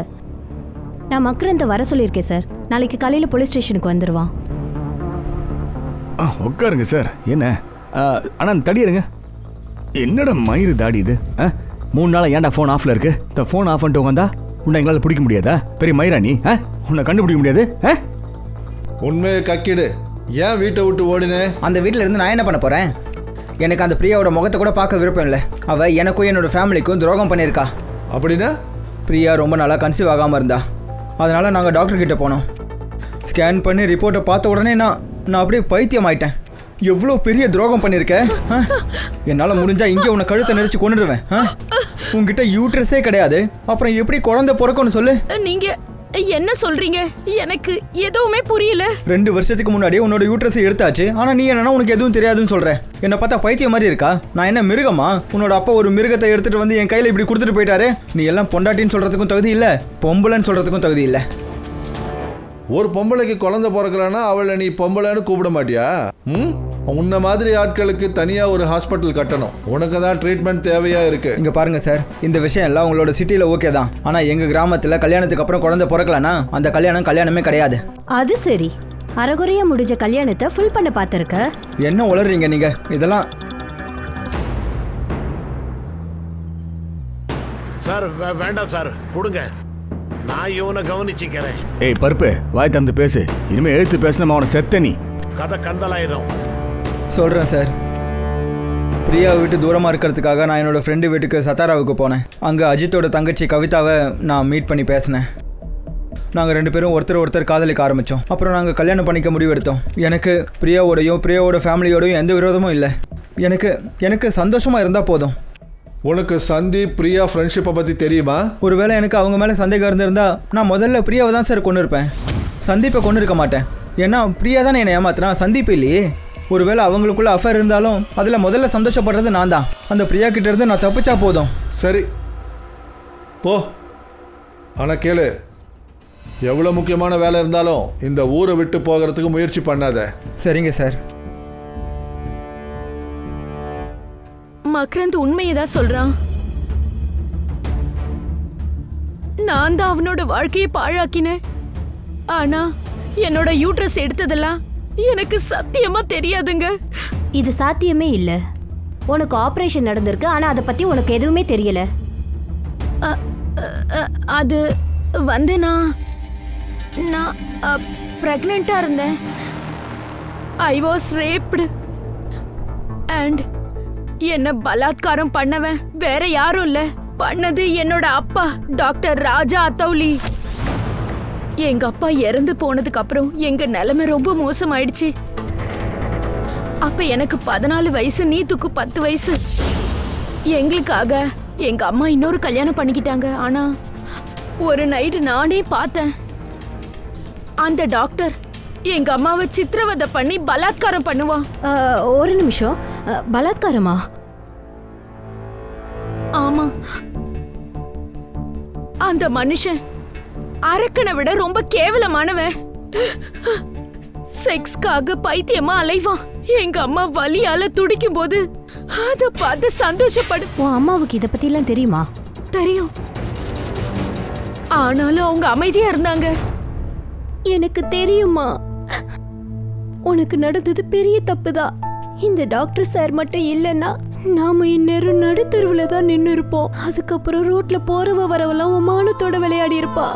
நான் மக்ரந்த வர சொல்லியிருக்கேன் சார். நாளைக்கு காலையில் போலீஸ் ஸ்டேஷனுக்கு வந்துடுவான். உட்காருங்க சார். என்ன ஆனால் தடியடுங்க. என்னடா மயிறு தாடி இது? 3 நாளா ஏன்டா ஃபோன் ஆஃப்ல இருக்கு? இந்த ஃபோன் ஆஃப் பண்ணிட்டு உட்காந்தா உன்னை எங்களால் பிடிக்க முடியாதா? பெரிய மயிரா நீ? உன்னை கண்டுபிடிக்க முடியாது? உண்மையை கக்கிடு. ஏன் வீட்டை விட்டு ஓடினே? அந்த வீட்டில் இருந்து நான் என்ன பண்ண போகிறேன்? எனக்கு அந்த பிரியாவோட முகத்தை கூட பார்க்க விருப்பம் இல்லை. அவள் எனக்கும் என்னோட ஃபேமிலிக்கும் துரோகம் பண்ணியிருக்கா. அப்படின்னா? பிரியா ரொம்ப நாளாக கன்சீவ் ஆகாமல் இருந்தா. அதனால் நாங்கள் டாக்டர்கிட்ட போனோம். ஸ்கேன் பண்ணி ரிப்போர்ட்டை பார்த்த உடனே நான் அப்படியே பைத்தியம் ஆயிட்டேன். எவ்வளோ பெரிய துரோகம் பண்ணியிருக்கேன். என்னால் முடிஞ்சா இங்கே உன்னை கழுத்தை நெரிச்சு கொண்டுடுவேன். உங்ககிட்ட யூட்ரஸே கிடையாது, அப்புறம் எப்படி குழந்தை பிறக்கும்னு சொல்லு. நீங்க என்ன சொல்றீங்க? எனக்கு எதுவுமே புரியல. 2 வருஷத்துக்கு முன்னாடி உன்னோட யூட்ரஸை எடுத்தாச்சு. ஆனால் நீ என்னன்னா உனக்கு எதுவும் தெரியாதுன்னு சொல்ற. என்னை பார்த்தா பைத்தியம் மாதிரி இருக்கா? நான் என்ன மிருகமா? உன்னோட அப்பா ஒரு மிருகத்தை எடுத்துட்டு வந்து என் கையில் இப்படி கொடுத்துட்டு போயிட்டாரு. நீ எல்லாம் பொண்டாட்டின்னு சொல்றதுக்கும் தகுதி இல்லை, பொம்பளைன்னு சொல்றதுக்கும் தகுதி இல்லை. ஒரு பொம்பளைக்கு குழந்தை பிறக்கலன்னா அவளை நீ பொம்பளைன்னு கூப்பிட மாட்டியா? உன்ன மாதிரி ஆட்களுக்கு தனியாக ஒரு ஹாஸ்பிட்டல் கட்டணும். உனக்கு தான் ட்ரீட்மெண்ட் தேவையா இருக்கு. இங்க பாருங்க சார், இந்த விஷயம் எல்லாம் உங்களோட சிட்டியில் ஓகே தான். ஆனால் எங்கள் கிராமத்தில் கல்யாணத்துக்கு அப்புறம் குழந்தை பிறக்கலன்னா அந்த கல்யாணமே கிடையாது. அது சரி, அரைகுறையா முடிஞ்ச கல்யாணத்தை ஃபுல் பண்ண பார்த்துருக்க. என்ன உளறீங்க நீங்க? இதெல்லாம் சார் வேண்டாம் சார், கொடுங்க. நான் இவனை கவனிச்சுக்கிறேன். ஏய் பருப்பு, வாய் தந்து பேசு. இனிமே எழுத்து பேசினா அவனை செத்த நீ. கதை கந்தலாயிடும். சொல்கிறேன் சார். பிரியா வீட்டு தூரமாக இருக்கிறதுக்காக நான் என்னோடய ஃப்ரெண்டு வீட்டுக்கு சத்தாராவுக்கு போனேன். அங்கே அஜித்தோட தங்கச்சி கவிதாவை நான் மீட் பண்ணி பேசினேன். நாங்கள் 2 பேரும் ஒருத்தர் காதலிக்க ஆரம்பித்தோம். அப்புறம் நாங்கள் கல்யாணம் பண்ணிக்க முடிவெடுத்தோம். எனக்கு பிரியாவோட ஃபேமிலியோடையும் எந்த விரோதமும் இல்லை. எனக்கு சந்தோஷமாக இருந்தால் போதும். உனக்கு சந்தீப் பிரியா ஃப்ரெண்ட்ஷிப்பை பற்றி தெரியுமா? ஒருவேளை எனக்கு அவங்க மேலே சந்தேகம் இருந்திருந்தா நான் முதல்ல பிரியாவை தான் சார் கொண்டு இருப்பேன். சந்தீப்பை கொண்டு இருக்க மாட்டேன். ஏன்னா பிரியா தானே என்னை ஏமாத்துனா, சந்தீப் இல்லையே. ஒருவேளை அவங்களுக்குள்ள அஃபேர் இருந்தாலும் அதில் முதல்ல சந்தோஷப்படுறது நான் தான். அந்த பிரியா கிட்ட இருந்து நான் தப்பிச்சா போதும். சரி போ. ஆனால் கேளு, எவ்வளோ முக்கியமான வேலை இருந்தாலும் இந்த ஊரை விட்டு போகிறதுக்கு முயற்சி பண்ணாத. சரிங்க சார். மக்ரந்த் உண்மையை தான் சொல்றான். நான் தான் அவனோட வாழ்க்கையை பாழாக்கினேன். ஆனா என்னோட யூட்ரஸ் எடுத்ததெல்லாம் எனக்கு சத்தியமா தெரியாதுங்க. இது சாத்தியமே இல்ல. உனக்கு ஆபரேஷன் நடந்திருக்கு, ஆனா அதை பத்தி உனக்கு எதுவுமே தெரியல. அது வந்து நான் பிரெக்னெண்டா இருந்தேன். ஐ வாஸ் ரேப்டு அண்ட் என்ன பலாத்காரம் பண்ணவன் வேற யாரும் இல்ல. பண்ணது என்னோட அப்பா டாக்டர் ராஜா அத்தௌலி. எங்க அப்பா இறந்து போனதுக்கு அப்புறம் எங்க நிலைமை ரொம்ப மோசமாயிடுச்சு. அப்ப எனக்கு 14 வயசு, நீத்துக்கு 10 வயசு. எங்களுக்காக எங்க அம்மா இன்னொரு கல்யாணம் பண்ணிக்கிட்டாங்க. ஆனா ஒரு நைட் நானே பார்த்தேன். அந்த டாக்டர் எங்க அம்மாவை சித்திரவதை பண்ணி பலாத்காரம் பண்ணுவான். ஒரு நிமிஷம், பலாத்காரமா? ஆமா, அந்த மனுஷன் அரக்கனை விட ரொம்ப கேவலமானவன். செக்ஸ்க்காக பைத்தியமா அலைவான். எங்க அம்மா வலியால துடிக்கும் போது அத பார்த்து சந்தோஷப்படு. உன் அம்மாவுக்கு இத பத்தி எல்லாம் தெரியுமா? தெரியும், ஆனாலும் அவங்க அமைதியா இருந்தாங்க. எனக்கு தெரியுமா, உனக்கு நடந்தது பெரிய தப்புதான். இந்த டாக்டர் சார் மட்டும் இல்லைன்னா நாம இந்நேரம் நடுத்தருவுல தான் நின்று இருப்போம். அதுக்கப்புறம் ரோட்ல போறவ வரவெல்லாம் மானத்தோட விளையாடி இருப்பா.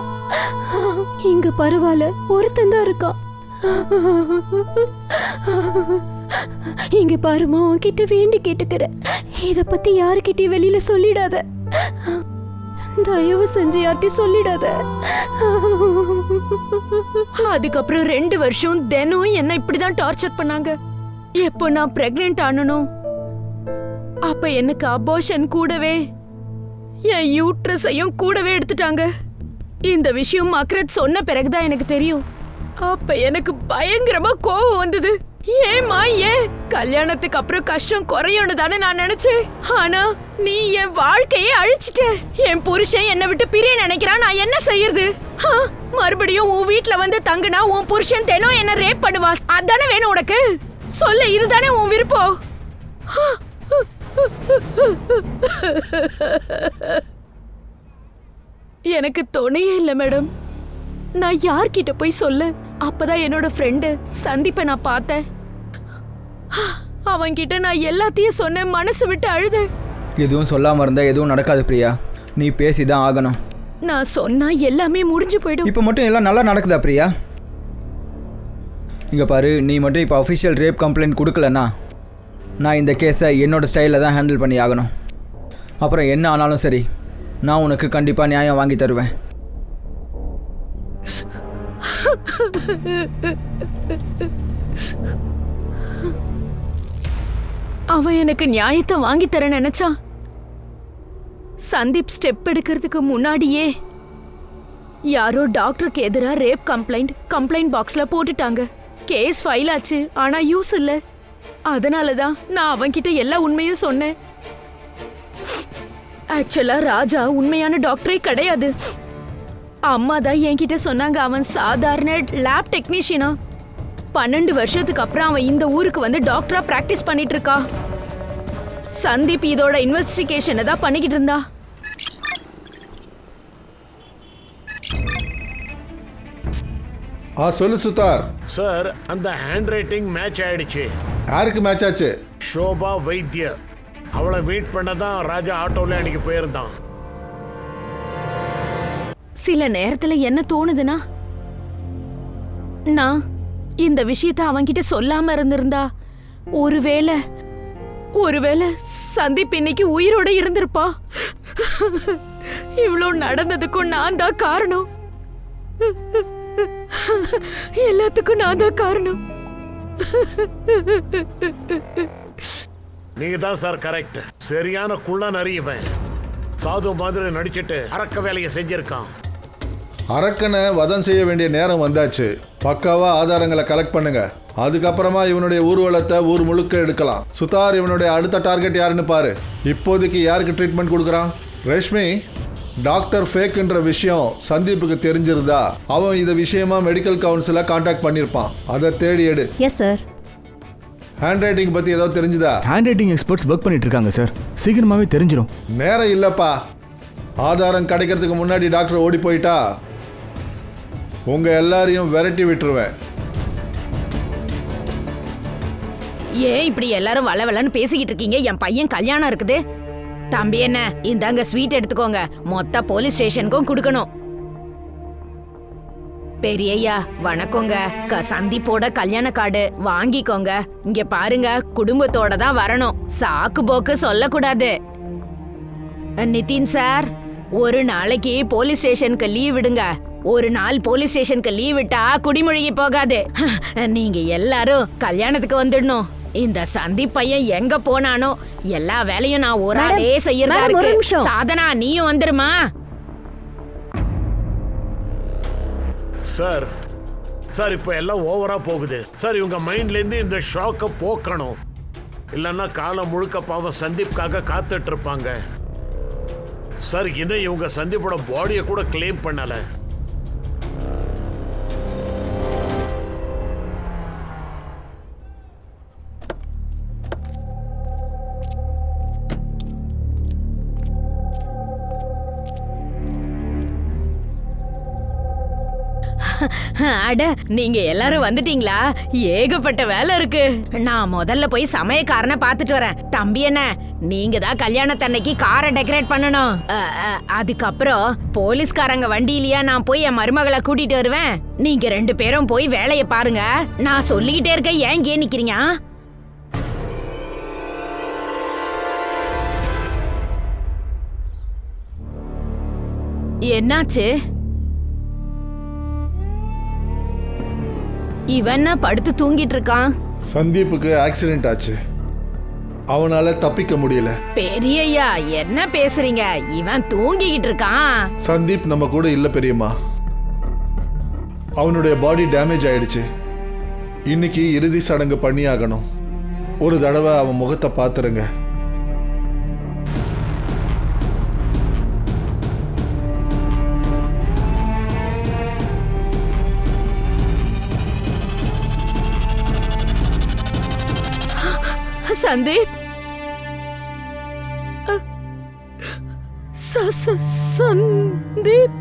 இங்க பரவாயில்ல, ஒருத்தன் தான் இருக்கான். இங்க பாருமா, உன்கிட்ட வேண்டி கேட்டுக்கிற, இத பத்தி யாருக்கிட்டயும் வெளியில சொல்லிடாத. தயவு செஞ்சு யார்கிட்டயும் சொல்லிடாத. அதுக்கப்புறம் 2 வருஷம் தினம் என்ன இப்படிதான் டார்ச்சர் பண்ணாங்க. எப்போ நான் பிரெக்னென்ட் ஆனனோ அப்ப எனக்கு அபார்ஷன் கூடவே என் யூட்ரஸையும் கூடவே எடுத்துட்டாங்க. இந்த விஷயம் மக்ரத் சொன்ன பிறகுதான் எனக்கு தெரியும். அப்ப எனக்கு பயங்கரமா கோவம் வந்தது. ஏமா ஏன் கல்யாணத்துக்கு அப்புறம் கஷ்டம் குறையும்னு தானே நான் நினைச்சேன். ஆனா நீ என் வாழ்க்கையே அழிச்சிட்ட. என் புருஷன் என்னை விட்டு பிரிய நினைக்கிறான். நான் என்ன செய்யறது? மறுபடியும் உன் வீட்ல வந்து தங்குனா உன் புருஷன் தினம் என்ன ரேப் பண்ணுவா. அதானே வேணும் உனக்கு? சொல்லு, இதுதானே உன் விருப்பம்? எனக்கு துணையே இல்லை மேடம். நான் யார்கிட்ட போய் சொல்ல? அப்பதான் என்னோட ஃப்ரெண்டு சந்தீப்பை நான் பார்த்தேன். அவன்கிட்ட நான் எல்லாத்தையும் சொன்னேன், மனசு விட்டு அழுது. எதுவும் சொல்லாமல் இருந்தால் எதுவும் நடக்காது பிரியா. நீ பேசி தான் ஆகணும். நான் சொன்னா எல்லாமே முடிஞ்சு போயிடும். இப்போ மட்டும் எல்லாம் நல்லா நடக்குதா பிரியா? இங்கே பாரு, நீ மட்டும் இப்போ அஃபிஷியல் ரேப் கம்ப்ளைண்ட் கொடுக்கலன்னா நான் இந்த கேஸை என்னோட ஸ்டைலில் தான் ஹேண்டில் பண்ணி ஆகணும். அப்புறம் என்ன ஆனாலும் சரி, நான் உனக்கு கண்டிப்பாக நியாயம் வாங்கி தருவேன். அவன் எனக்கு நியாயத்தை வாங்கி தர நினைச்சான். சந்தீப் ஸ்டெப் எடுக்கிறதுக்கு முன்னாடியே யாரோ டாக்டருக்கு எதிராக ரேப் கம்ப்ளைண்ட் பாக்ஸ்ல போட்டுட்டாங்க. கேஸ் ஃபைல் ஆச்சு, ஆனா யூஸ் இல்ல. அதனால தான் நான் அவன்கிட்ட எல்லா உண்மையும் சொன்னேன். ஆக்சுவலா ராஜா உண்மையான டாக்டரே கிடையாது. அம்மா தான் என்கிட்ட சொன்னாங்க அவன் சாதாரண லேப் டெக்னீஷியனா. 12 வருஷத்துக்கு அப்புறம் அவன் இந்த ஊருக்கு வந்து டாக்டரா பிராக்டிஸ் பண்ணிட்டு இருக்கா. சந்தீப் இதோட இன்வெஸ்டிகேஷனை தான் பண்ணிக்கிட்டு இருந்தா. சொல்லு சுதார். சார், அந்த ஹேண்ட் ரைட்டிங் மேட்ச் ஆயிடுச்சு. யாருக்கு மேட்ச் ஆச்சு? ஷோபா வைத்திய. அவளை மீட் பண்ண தான் ராஜா ஆட்டோல அன்னைக்கு போயிருந்தான். சில நேரத்துல என்ன தோணுதுன்னா, நான் இந்த விஷயத்தை அவன்கிட்ட சொல்லாம இருந்திருந்தா ஒருவேளை சந்தீப் இன்னைக்கு உயிரோட இருந்திருப்பா. இவ்வளோ நடந்ததுக்கும் நான் தான் காரணம். எல்லாத்துக்கும் நான் தான் காரணம். நீங்க தான் சார் கரெக்ட். சரியான குள்ளன் அறியவன். சாது மாதிரி நடிச்சிட்டு அரக்க வேலையை செஞ்சிருக்கான். அரக்கனை வதம் செய்ய வேண்டிய நேரம் வந்தாச்சு. பக்காவா ஆதாரங்களை கலெக்ட் பண்ணுங்க. அதுக்கப்புறமா இவனுடைய ஊர்வலத்தை ஊர் முழுக்க எடுக்கலாம். சுதார், இவனுடைய அடுத்த டார்கெட் யாருன்னு பாரு. இப்போதைக்கு யாருக்கு ட்ரீட்மெண்ட் கொடுக்குறான்? ரேஷ்மி, டாக்டர் ஃபேக்ன்ற விஷயம் சந்தீப்புக்கு தெரிஞ்சிருந்தா அவன் இந்த விஷயமா மெடிக்கல் கவுன்சிலை கான்டாக்ட் பண்ணியிருப்பான். அதை தேடி எடு. Yes sir. ஹேண்ட் ரைட்டிங் பற்றி ஏதாவது தெரிஞ்சுதா? ஹேண்ட் ரைட்டிங் எக்ஸ்பர்ட்ஸ் ஒர்க் பண்ணிட்டு இருக்காங்க சார். சீக்கிரமாகவே தெரிஞ்சிடும். நேரம் இல்லைப்பா. ஆதாரம் கிடைக்கிறதுக்கு முன்னாடி டாக்டர் ஓடி போயிட்டா உங்க எல்லாரையும் விரட்டி விட்டுருவேன். ஏன் இப்படி எல்லாரும் வளவலன்னு பேசிக்கிட்டு இருக்கீங்க? என் பையன் கல்யாணம் இருக்குது. தம்பி, என்ன இந்தாங்க ஸ்வீட் எடுத்துக்கோங்க. மொத்த போலீஸ் ஸ்டேஷனுக்கும் கொடுக்கணும். பெரியய்யா வணக்கங்க. சந்தீப்போட கல்யாண கார்டு வாங்கிக்கோங்க. இங்க பாருங்க, குடும்பத்தோட தான் வரணும். சாக்கு போக்கு சொல்லக்கூடாது. நிதின் சார், ஒரு நாளைக்கு போலீஸ் ஸ்டேஷனுக்கு லீவ் விடுங்க. ஒரு நாள் போலீஸ் ஸ்டேஷனுக்கு லீவ் விட்டா குடிமொழிக்கு போகாது. நீங்க எல்லாரும் கல்யாணத்துக்கு வந்துடணும். இந்த சந்தீப் பையன் எங்க போனானோ எல்லா வேலையும் நான் ஒரு ஆளே செய்யறதா இருக்கு. சாதனா, நீயும் வந்துருமா? சார் சார், இப்போ எல்லாம் ஓவரா போகுது சார். இவங்க மைண்ட்ல இருந்து இந்த ஷாக்கை போக்கணும். இல்லைன்னா காலம் முழுக்க பாவம் சந்தீப்காக காத்துட்டு இருப்பாங்க. சார், இன்னும் இவங்க சந்தீப்போட பாடியை கூட கிளைம் பண்ணல. அட, நீங்க எல்லாரும் வந்துட்டீங்களா? ஏகப்பட்ட வேலை இருக்கு. நான் முதல்ல போய் சமயக்காரனை பாத்துட்டு வரேன். தம்பி, என்ன நீங்க தான் கல்யாணத்தன்னைக்கு காரை டெக்கரேட் பண்ணணும். அதுக்கப்புறம் போலீஸ்காரங்க வண்டியிலயா நான் போய் என் மருமகளை கூட்டிட்டு வருவேன். நீங்க 2 பேரும் போய் வேலையை பாருங்க. நான் சொல்லிக்கிட்டே இருக்கேன், ஏன் இங்கே நிக்கிறீங்க? என்னாச்சு? இவன் படுத்து தூங்கிட்டு இருக்கான். சந்தீப்புக்கு ஆக்சிடென்ட் ஆச்சு. அவனால தப்பிக்க முடியல. பெரியய்யா, என்ன பேசுறீங்க? இவன் தூங்கிக்கிட்டு இருக்கான். சந்தீப் நம்ம கூட இல்ல பெரியம்மா. அவனுடைய பாடி டேமேஜ் ஆயிடுச்சு. இன்னைக்கு இறுதி சடங்கு பண்ணியாகணும். ஒரு தடவை அவன் முகத்தை பார்த்துருங்க. சந்தீப் சந்தீப்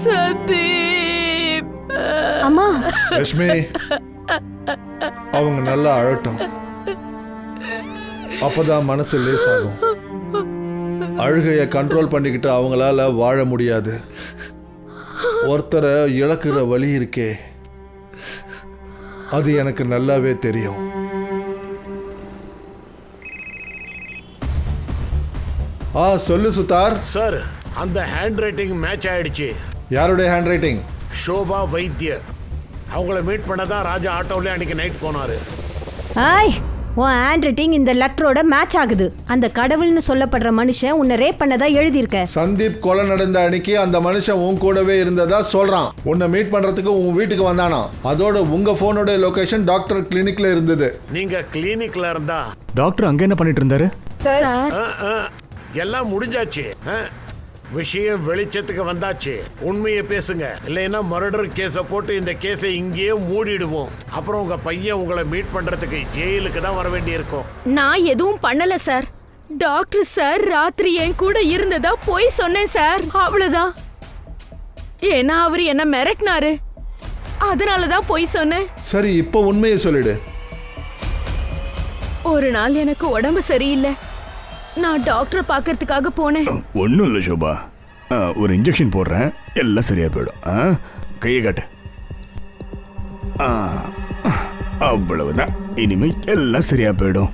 சந்தீப் அம்மா லட்சுமி அவங்க நல்லா அழட்டும், அப்பதான் மனசு லேசாகும். அழுகையை கண்ட்ரோல் பண்ணிக்கிட்டு அவங்களால வாழ முடியாது. ஒருத்தரை இழக்கிற வழி இருக்கே, அது எனக்கு நல்லாவே தெரியும். சொல்லு சுதார். சார், அந்த ஹேண்ட் ரைட்டிங் மேட்ச் ஆயிடுச்சு. யாருடைய ஹேண்ட் ரைட்டிங்? ஷோபா வைத்தியர். அவங்கள மீட் பண்ண தான் ராஜா ஆட்டோவிலே அன்னைக்கு நைட் போனாரு. ஆய், உன் ஹேண்ட் ரைட்டிங் இந்த லெட்டரோட மேட்ச் ஆகுது. அந்த கடவுள்னு சொல்லப்படுற மனுஷன் உன்னை ரேப் பண்ணதா எழுதியிருக்க. சந்தீப் கொலை நடந்த அன்னைக்கு அந்த மனுஷன் உன் கூடவே இருந்ததா சொல்றான். உன்னை மீட் பண்றதுக்கு உன் வீட்டுக்கு வந்தானா. அதோட உங்க போனோட லொகேஷன் டாக்டர் கிளினிக்ல இருந்தது. நீங்க கிளினிக்ல இருந்தா டாக்டர் அங்க என்ன பண்ணிட்டு இருந்தாரு? எல்லாம் முடிஞ்சாச்சு. விஷயம் வெளிச்சத்துக்கு வந்தாச்சு. உண்மையை பேசுங்க, இல்லைன்னா மர்டர் கேஸை போட்டு இந்த கேஸை இங்கேயே மூடிடுவோம். அப்புறம் உங்க பையன் உங்களை மீட் பண்றதுக்கு ஜெயிலுக்கு தான் வர வேண்டி இருக்கும். நான் எதுவும் பண்ணல சார். டாக்டர் சார் ராத்திரி என் கூட இருந்ததா போய் சொன்னேன் சார், அவ்வளவுதான். ஏன்னா அவர் என்ன மிரட்டினாரு, அதனாலதான் போய் சொன்னேன். சரி, இப்போ உண்மையை சொல்லிடு. ஒரு நாள் எனக்கு உடம்பு சரியில்லை, நான் டாக்டரை பார்க்கறதுக்காக போனேன். ஒன்றும் இல்லை ஷோபா, ஒரு இன்ஜெக்ஷன் போடுறேன், எல்லாம் சரியா போயிடும். கையை காட்டு. அவ்வளவுதான், இனிமே எல்லாம் சரியா போயிடும்.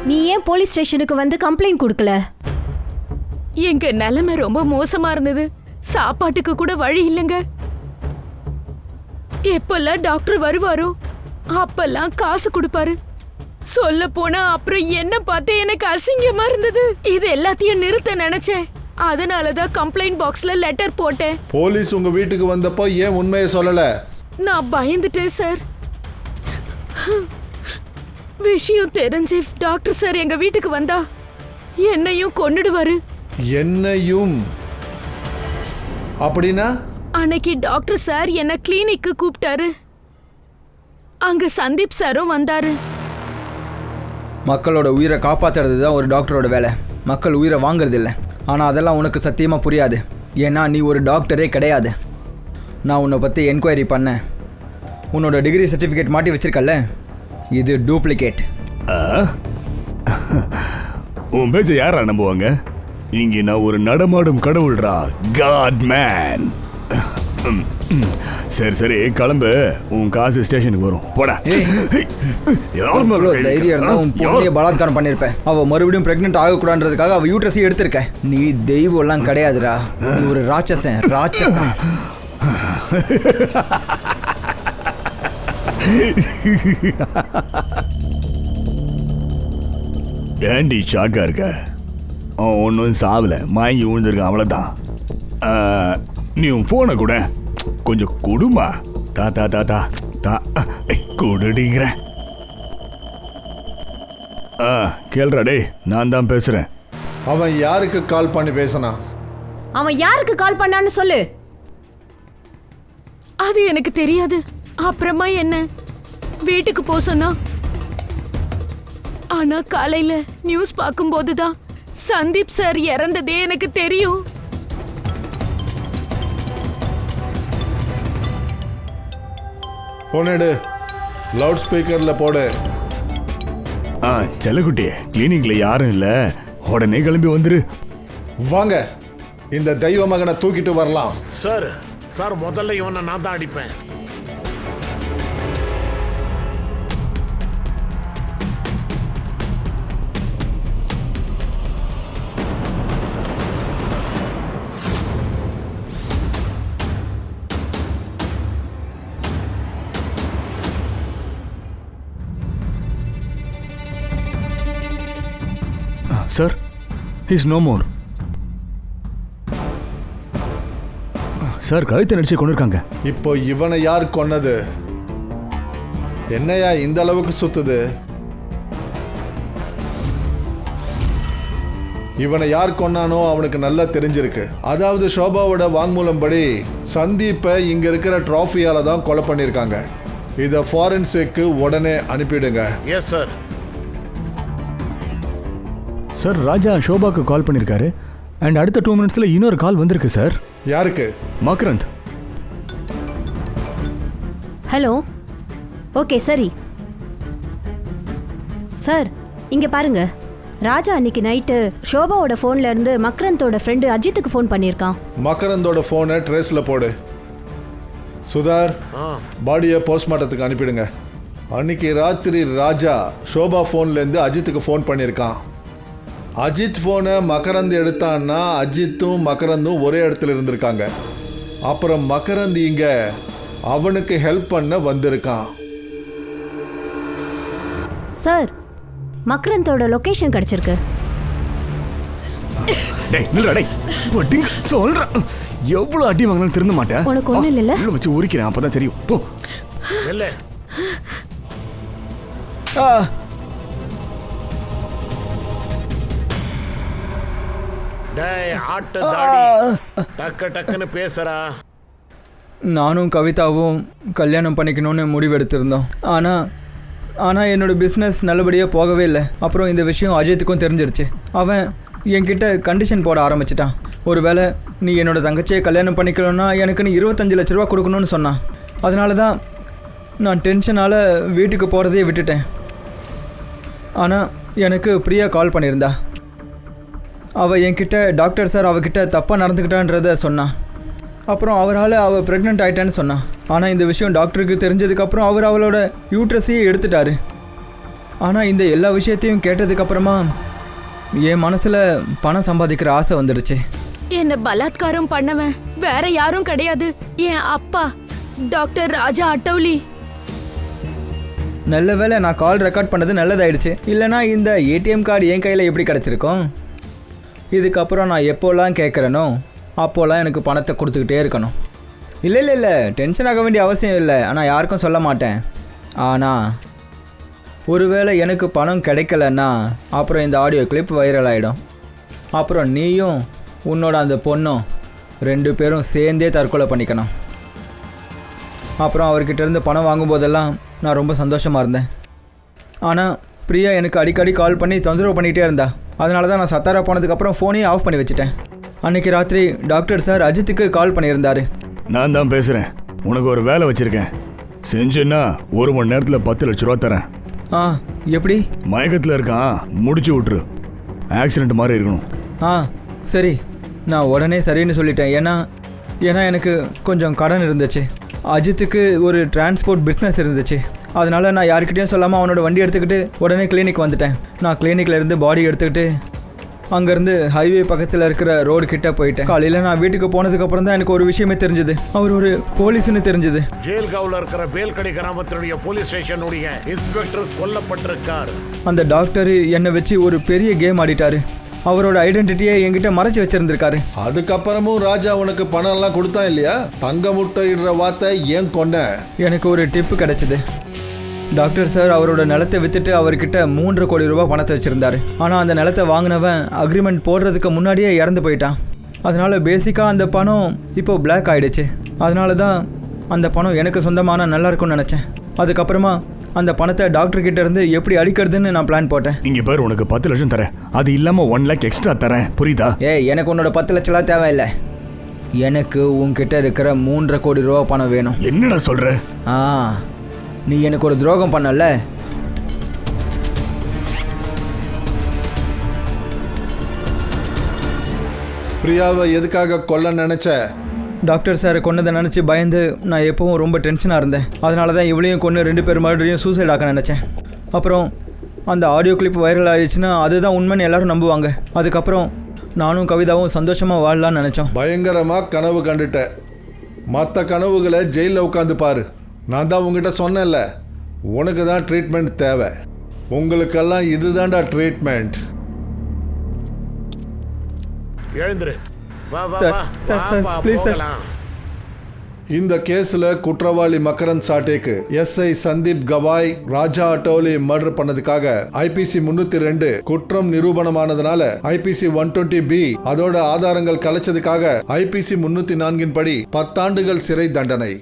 நீ ஏன் போலீஸ் ஸ்டேஷனுக்கு வந்து கம்ப்ளைண்ட் கொடுக்கல? எங்க நிலைமை ரொம்ப மோசமா இருந்தது. சாப்பாட்டுக்கு கூட வழி இல்லைங்க. எப்பெல்லாம் டாக்டர் வருவாரோ அப்பெல்லாம் காசு கொடுப்பாரு. சொல்ல போனா அப்புறம் என்ன பார்த்து எனக்கு அசிங்கமா இருந்தது. இது எல்லாத்தையும் நிறுத்த நினைச்சேன். அதனாலதான் கம்ப்ளைண்ட் பாக்ஸ்ல லெட்டர் போட்டேன். போலீஸ் உங்க வீட்டுக்கு வந்தப்போ ஏன் உண்மையை சொல்லல? நான் பயந்துட்டேன் சார். விஷயம் தெரிஞ்சு டாக்டர் சார் எங்க வீட்டுக்கு வந்தா என்னையும் கொன்னுடுவாரு. என்னையும்? அப்படின்னா? அன்னைக்கு டாக்டர் சார் என்ன கிளினிக்கு கூப்பிட்டாரு. அங்க சந்தீப் சாரும் வந்தாரு. மக்களோட உயிரை காப்பாற்றுறது தான் ஒரு டாக்டரோட வேலை, மக்கள் உயிரை வாங்குறது இல்லை. ஆனால் அதெல்லாம் உனக்கு சத்தியமாக புரியாது, ஏன்னா நீ ஒரு டாக்டரே கிடையாது. நான் உன்னை பற்றி என்கொயரி பண்ணேன். உன்னோட டிகிரி சர்டிஃபிகேட் மாட்டி வச்சிருக்கல, இது டூப்ளிகேட். உன் பேச்ச யாரா நம்புவாங்க? இங்கே நான் ஒரு நடமாடும் கடவுள்ரா, காட் மேன். சரி சரி கிளம்பு, உன் காசு ஸ்டேஷனுக்கு வரும். போடா. தைரியம் இருந்தா உன் பொண்ணைய பலாத்காரம் பண்ணிருப்ப. அவ மறுபடியும் பிரெக்னென்ட் ஆகக்கூடாதுன்றதுக்காக அவ யூட்ரஸை எடுத்திருக்க. நீ தெய்வம் எல்லாம் கிடையாதுடா, நீ ஒரு ராட்சசன். ராட்சசன். ஏண்டி ஷாக்கா இருக்க? அவன் ஒன்றும் சாவல, மயங்கி விழுந்திருக்கான், அவ்வளோதான். நீ உன் ஃபோனை கூட கொஞ்சம் கொடுமா. தாத்தா தாத்தா தா கொடுடிங்கிற. கேள்றா டே, நான் தான் பேசுறேன். அவன் யாருக்கு கால் பண்ணி பேசினா? அவன் யாருக்கு கால் பண்ணான்னு சொல்லு. அது எனக்கு தெரியாது. அப்புறமா என்ன வீட்டுக்கு போ சொன்னா. ஆனா காலையில நியூஸ் பார்க்கும்போதுதான் சந்தீப் சார் இறந்ததே எனக்கு தெரியும். போனேடு, லவுட் ஸ்பீக்கர்ல போடு. செல்லக்குட்டி, கிளினிக்ல யாரும் இல்ல, உடனே கிளம்பி வந்துரு. வாங்க, இந்த தெய்வ மகனை தூக்கிட்டு வரலாம். சார் சார், முதல்ல இவனை நான் தான் அடிப்பேன். Sir, is no more. Sir, கழுத்தை நடிச்சு கொண்டிருக்காங்க. இப்போ இவனை யார் கொன்னது? என்னையா இந்த அளவுக்கு சுத்துது? இவனை யார் கொன்னானோ அவனுக்கு நல்லா தெரிஞ்சிருக்கு. அதாவது ஷோபாவோட வாங்மூலம் படி சந்தீப்பை இங்க இருக்கிற ட்ராஃபியால தான் கொலை பண்ணியிருக்காங்க. இதை ஃபாரன்சிக்கு உடனே அனுப்பிடுங்க. Yes sir. சார் ராஜா ஷோபாக்கு கால் பண்ணியிருக்காரு அண்ட் அடுத்த 2 மினிட்ஸில் இன்னொரு கால் வந்திருக்கு சார். யாருக்கு? மக்ரந்த். ஹலோ. ஓகே சரி சார், இங்கே பாருங்க. ராஜா அன்னைக்கு நைட்டு ஷோபாவோட ஃபோன்ல இருந்து மக்ரந்தோட ஃப்ரெண்டு அஜித்துக்கு ஃபோன் பண்ணியிருக்கான். மகரந்தோட ஃபோனை ட்ரேஸில் போடு. சுதார், பாடியை போஸ்ட்மார்ட்டத்துக்கு அனுப்பிடுங்க. அன்னைக்கு ராத்திரி ராஜா ஷோபா ஃபோன்லேருந்து அஜித்துக்கு ஃபோன் பண்ணியிருக்கான். அஜித் ஃபோனை மகரந்த் எடுத்தான்னா அஜித்தும் மகரந்தும் ஒரே இடத்துல இருந்திருக்காங்க. அப்புறம் மகரந்த் இங்கே அவனுக்கு ஹெல்ப் பண்ண வந்திருக்கான். சார், மக்ரந்தோட லொகேஷன் கிடைச்சிருக்கு. சொல்றேன், எவ்வளவு அடி வாங்கினாலும் திருந்த மாட்டேன். உனக்கு ஒண்ணும் இல்லைல்ல? உள்ள வச்சு உரிக்கிறேன், அப்பதான் தெரியும். போ. இல்ல டேய் ஆட்டு தாடி, டக்கு டக்குன்னு பேசுறா. நானும் கவிதாவும் கல்யாணம் பண்ணிக்கணும்னு முடிவெடுத்திருந்தோம். ஆனால் என்னோட பிஸ்னஸ் நல்லபடியாக போகவே இல்லை. அப்புறம் இந்த விஷயம் அஜித்துக்கும் தெரிஞ்சிருச்சு. அவன் என்கிட்ட கண்டிஷன் போட ஆரம்பிச்சிட்டான். ஒருவேளை நீ என்னோட தங்கச்சியை கல்யாணம் பண்ணிக்கணும்னா எனக்குன்னு 25 லட்ச ரூபா கொடுக்கணும்னு சொன்னான். அதனால தான் நான் டென்ஷனால் வீட்டுக்கு போகிறதையே விட்டுட்டேன். ஆனால் எனக்கு பிரியா கால் பண்ணியிருந்தா. அவள் என்கிட்ட டாக்டர் சார் அவகிட்ட தப்பாக நடந்துக்கிட்டான்றத சொன்னான். அப்புறம் அவரால் அவள் ப்ரெக்னென்ட் ஆகிட்டான்னு சொன்னான். ஆனால் இந்த விஷயம் டாக்டருக்கு தெரிஞ்சதுக்கப்புறம் அவர் அவளோட யூட்ரஸையே எடுத்துட்டாரு. ஆனால் இந்த எல்லா விஷயத்தையும் கேட்டதுக்கப்புறமா என் மனசில் பணம் சம்பாதிக்கிற ஆசை வந்துடுச்சு. என்ன பலாத்காரம் பண்ணவன் வேற யாரும் கிடையாது, என் அப்பா டாக்டர் ராஜா அட்டௌலி. நல்ல வேளை நான் கால் ரெக்கார்ட் பண்ணது நல்லதாயிடுச்சு. இல்லைனா இந்த ஏடிஎம் கார்டு என் கையில் எப்படி கிடச்சிருக்கும்? இதுக்கப்புறம் நான் எப்போல்லாம் கேட்குறேனோ அப்போல்லாம் எனக்கு பணத்தை கொடுத்துக்கிட்டே இருக்கணும். இல்லை டென்ஷன் ஆக வேண்டிய அவசியம் இல்லை. ஆனால் யாருக்கும் சொல்ல மாட்டேன். ஆனால் ஒருவேளை எனக்கு பணம் கிடைக்கலன்னா அப்புறம் இந்த ஆடியோ கிளிப் வைரல் ஆகிடும். அப்புறம் நீயும் உன்னோட அந்த பொண்ணும் 2 பேரும் சேர்ந்தே தற்கொலை பண்ணிக்கணும். அப்புறம் அவர்கிட்ட இருந்து பணம் வாங்கும்போதெல்லாம் நான் ரொம்ப சந்தோஷமாக இருந்தேன். ஆனால் பிரியா எனக்கு அடிக்கடி கால் பண்ணி தொந்தரவு பண்ணிகிட்டே இருந்தா. அதனால தான் நான் சத்தாரா போனதுக்கப்புறம் ஃபோனையே ஆஃப் பண்ணி வச்சுட்டேன். அன்றைக்கி ராத்திரி டாக்டர் சார் அஜித்துக்கு கால் பண்ணியிருந்தார். நான் தான் பேசுகிறேன். உனக்கு ஒரு வேலை வச்சுருக்கேன். செஞ்சுன்னா 1 மணி நேரத்தில் 10 லட்ச ரூபா தரேன். எப்படி? மயக்கத்தில் இருக்கான், முடிச்சு விட்ரு. ஆக்சிடென்ட் மாதிரி இருக்கணும். சரி, நான் உடனே சரின்னு சொல்லிட்டேன். ஏன்னா எனக்கு கொஞ்சம் கடன் இருந்துச்சு. அஜித்துக்கு ஒரு டிரான்ஸ்போர்ட் பிஸ்னஸ் இருந்துச்சு. அதனால் நான் யாருக்கிட்டையும் சொல்லாமல் அவனோட வண்டி எடுத்துக்கிட்டு உடனே கிளினிக் வந்துட்டேன். நான் கிளினிக்கில் இருந்து பாடி எடுத்துக்கிட்டு அங்கேருந்து ஹைவே பக்கத்தில் இருக்கிற ரோடு கிட்ட போயிட்டேன். காலையில் நான் வீட்டுக்கு போனதுக்கப்புறம் தான் எனக்கு ஒரு விஷயமே தெரிஞ்சது. அவர் ஒரு போலீஸ்னு தெரிஞ்சது. ஜெயில்காவில் இருக்கிற பேல்கடி கிராமத்தினுடைய போலீஸ் ஸ்டேஷனுடைய இன்ஸ்பெக்டர் கொல்லப்பட்டிருக்கார். அந்த டாக்டர் என்னை வச்சு ஒரு பெரிய கேம் ஆடிட்டாரு. அவரோட ஐடென்டிட்டியை என்கிட்ட மறைச்சு வச்சிருந்திருக்காரு. அதுக்கப்புறமும் ராஜா உனக்கு பணம் எல்லாம் கொடுத்தா இல்லையா? தங்க முட்டை இடுற வார்த்தை ஏன் கொன்ன? எனக்கு ஒரு டிப்பு கிடைச்சது. டாக்டர் சார் அவரோட நிலத்தை விற்றுட்டு அவர்கிட்ட 3.5 கோடி ரூபா பணத்தை வச்சுருந்தாரு. ஆனால் அந்த நிலத்தை வாங்கினவன் அக்ரிமெண்ட் போடுறதுக்கு முன்னாடியே இறந்து போயிட்டான். அதனால் பேசிக்காக அந்த பணம் இப்போது பிளாக் ஆகிடுச்சு. அதனால தான் அந்த பணம் எனக்கு சொந்தமான நல்லா இருக்கும்னு நினச்சேன். அதுக்கப்புறமா அந்த பணத்தை டாக்டர்கிட்ட இருந்து எப்படி அடிக்கிறதுன்னு நான் பிளான் போட்டேன். இங்கே பேர் உனக்கு 10 லட்சம் தரேன். அது இல்லாமல் 1 லேக் எக்ஸ்ட்ரா தரேன், புரியுதா? எனக்கு உன்னோட 10 லட்சம்லாம் தேவையில்லை. எனக்கு உன்கிட்ட இருக்கிற 3.5 கோடி ரூபா பணம் வேணும். என்னடா சொல்கிற? நீ எனக்கு ஒரு துரோகம் பண்ணல. பிரியாவை எதுக்காக கொல்ல நினைச்ச? டாக்டர் சாரை கொன்னதை நினச்சி பயந்து நான் எப்பவும் ரொம்ப டென்ஷனாக இருந்தேன். அதனால தான் இவளையும் கொண்டு 2 பேர் மறுபடியும் சூசைட் ஆக்க நினச்சேன். அப்புறம் அந்த ஆடியோ கிளிப் வைரல் ஆகிடுச்சுன்னா அதுதான் உண்மைன்னு எல்லாரும் நம்புவாங்க. அதுக்கப்புறம் நானும் கவிதாவும் சந்தோஷமாக வாழலான்னு நினச்சோம். பயங்கரமாக கனவு கண்டுட்டேன். மற்ற கனவுகளை ஜெயிலில் உட்காந்து பாரு. நான் தான் உங்ககிட்ட சொன்னேன்ல, உனக்கு தான் ட்ரீட்மெண்ட் தேவை. உங்களுக்கெல்லாம் இதுதான்டா ட்ரீட்மெண்ட். எழுந்துரு. வா வா சார், வா சார், வா ப்ளீஸ் சார். போகலாம். இந்த கேஸ்ல குற்றவாளி மகரந்த் சாட்டேக்கு எஸ்ஐ சந்தீப் கவாய் ராஜா அட்டோலி மர்டர் பண்ணதுக்காக ஐபிசி 302 குற்றம் நிரூபணமானதுனால ஐபிசி 120B அதோட ஆதாரங்கள் கலைச்சதுக்காக ஐபிசி 304 படி 10 ஆண்டுகள் சிறை தண்டனை.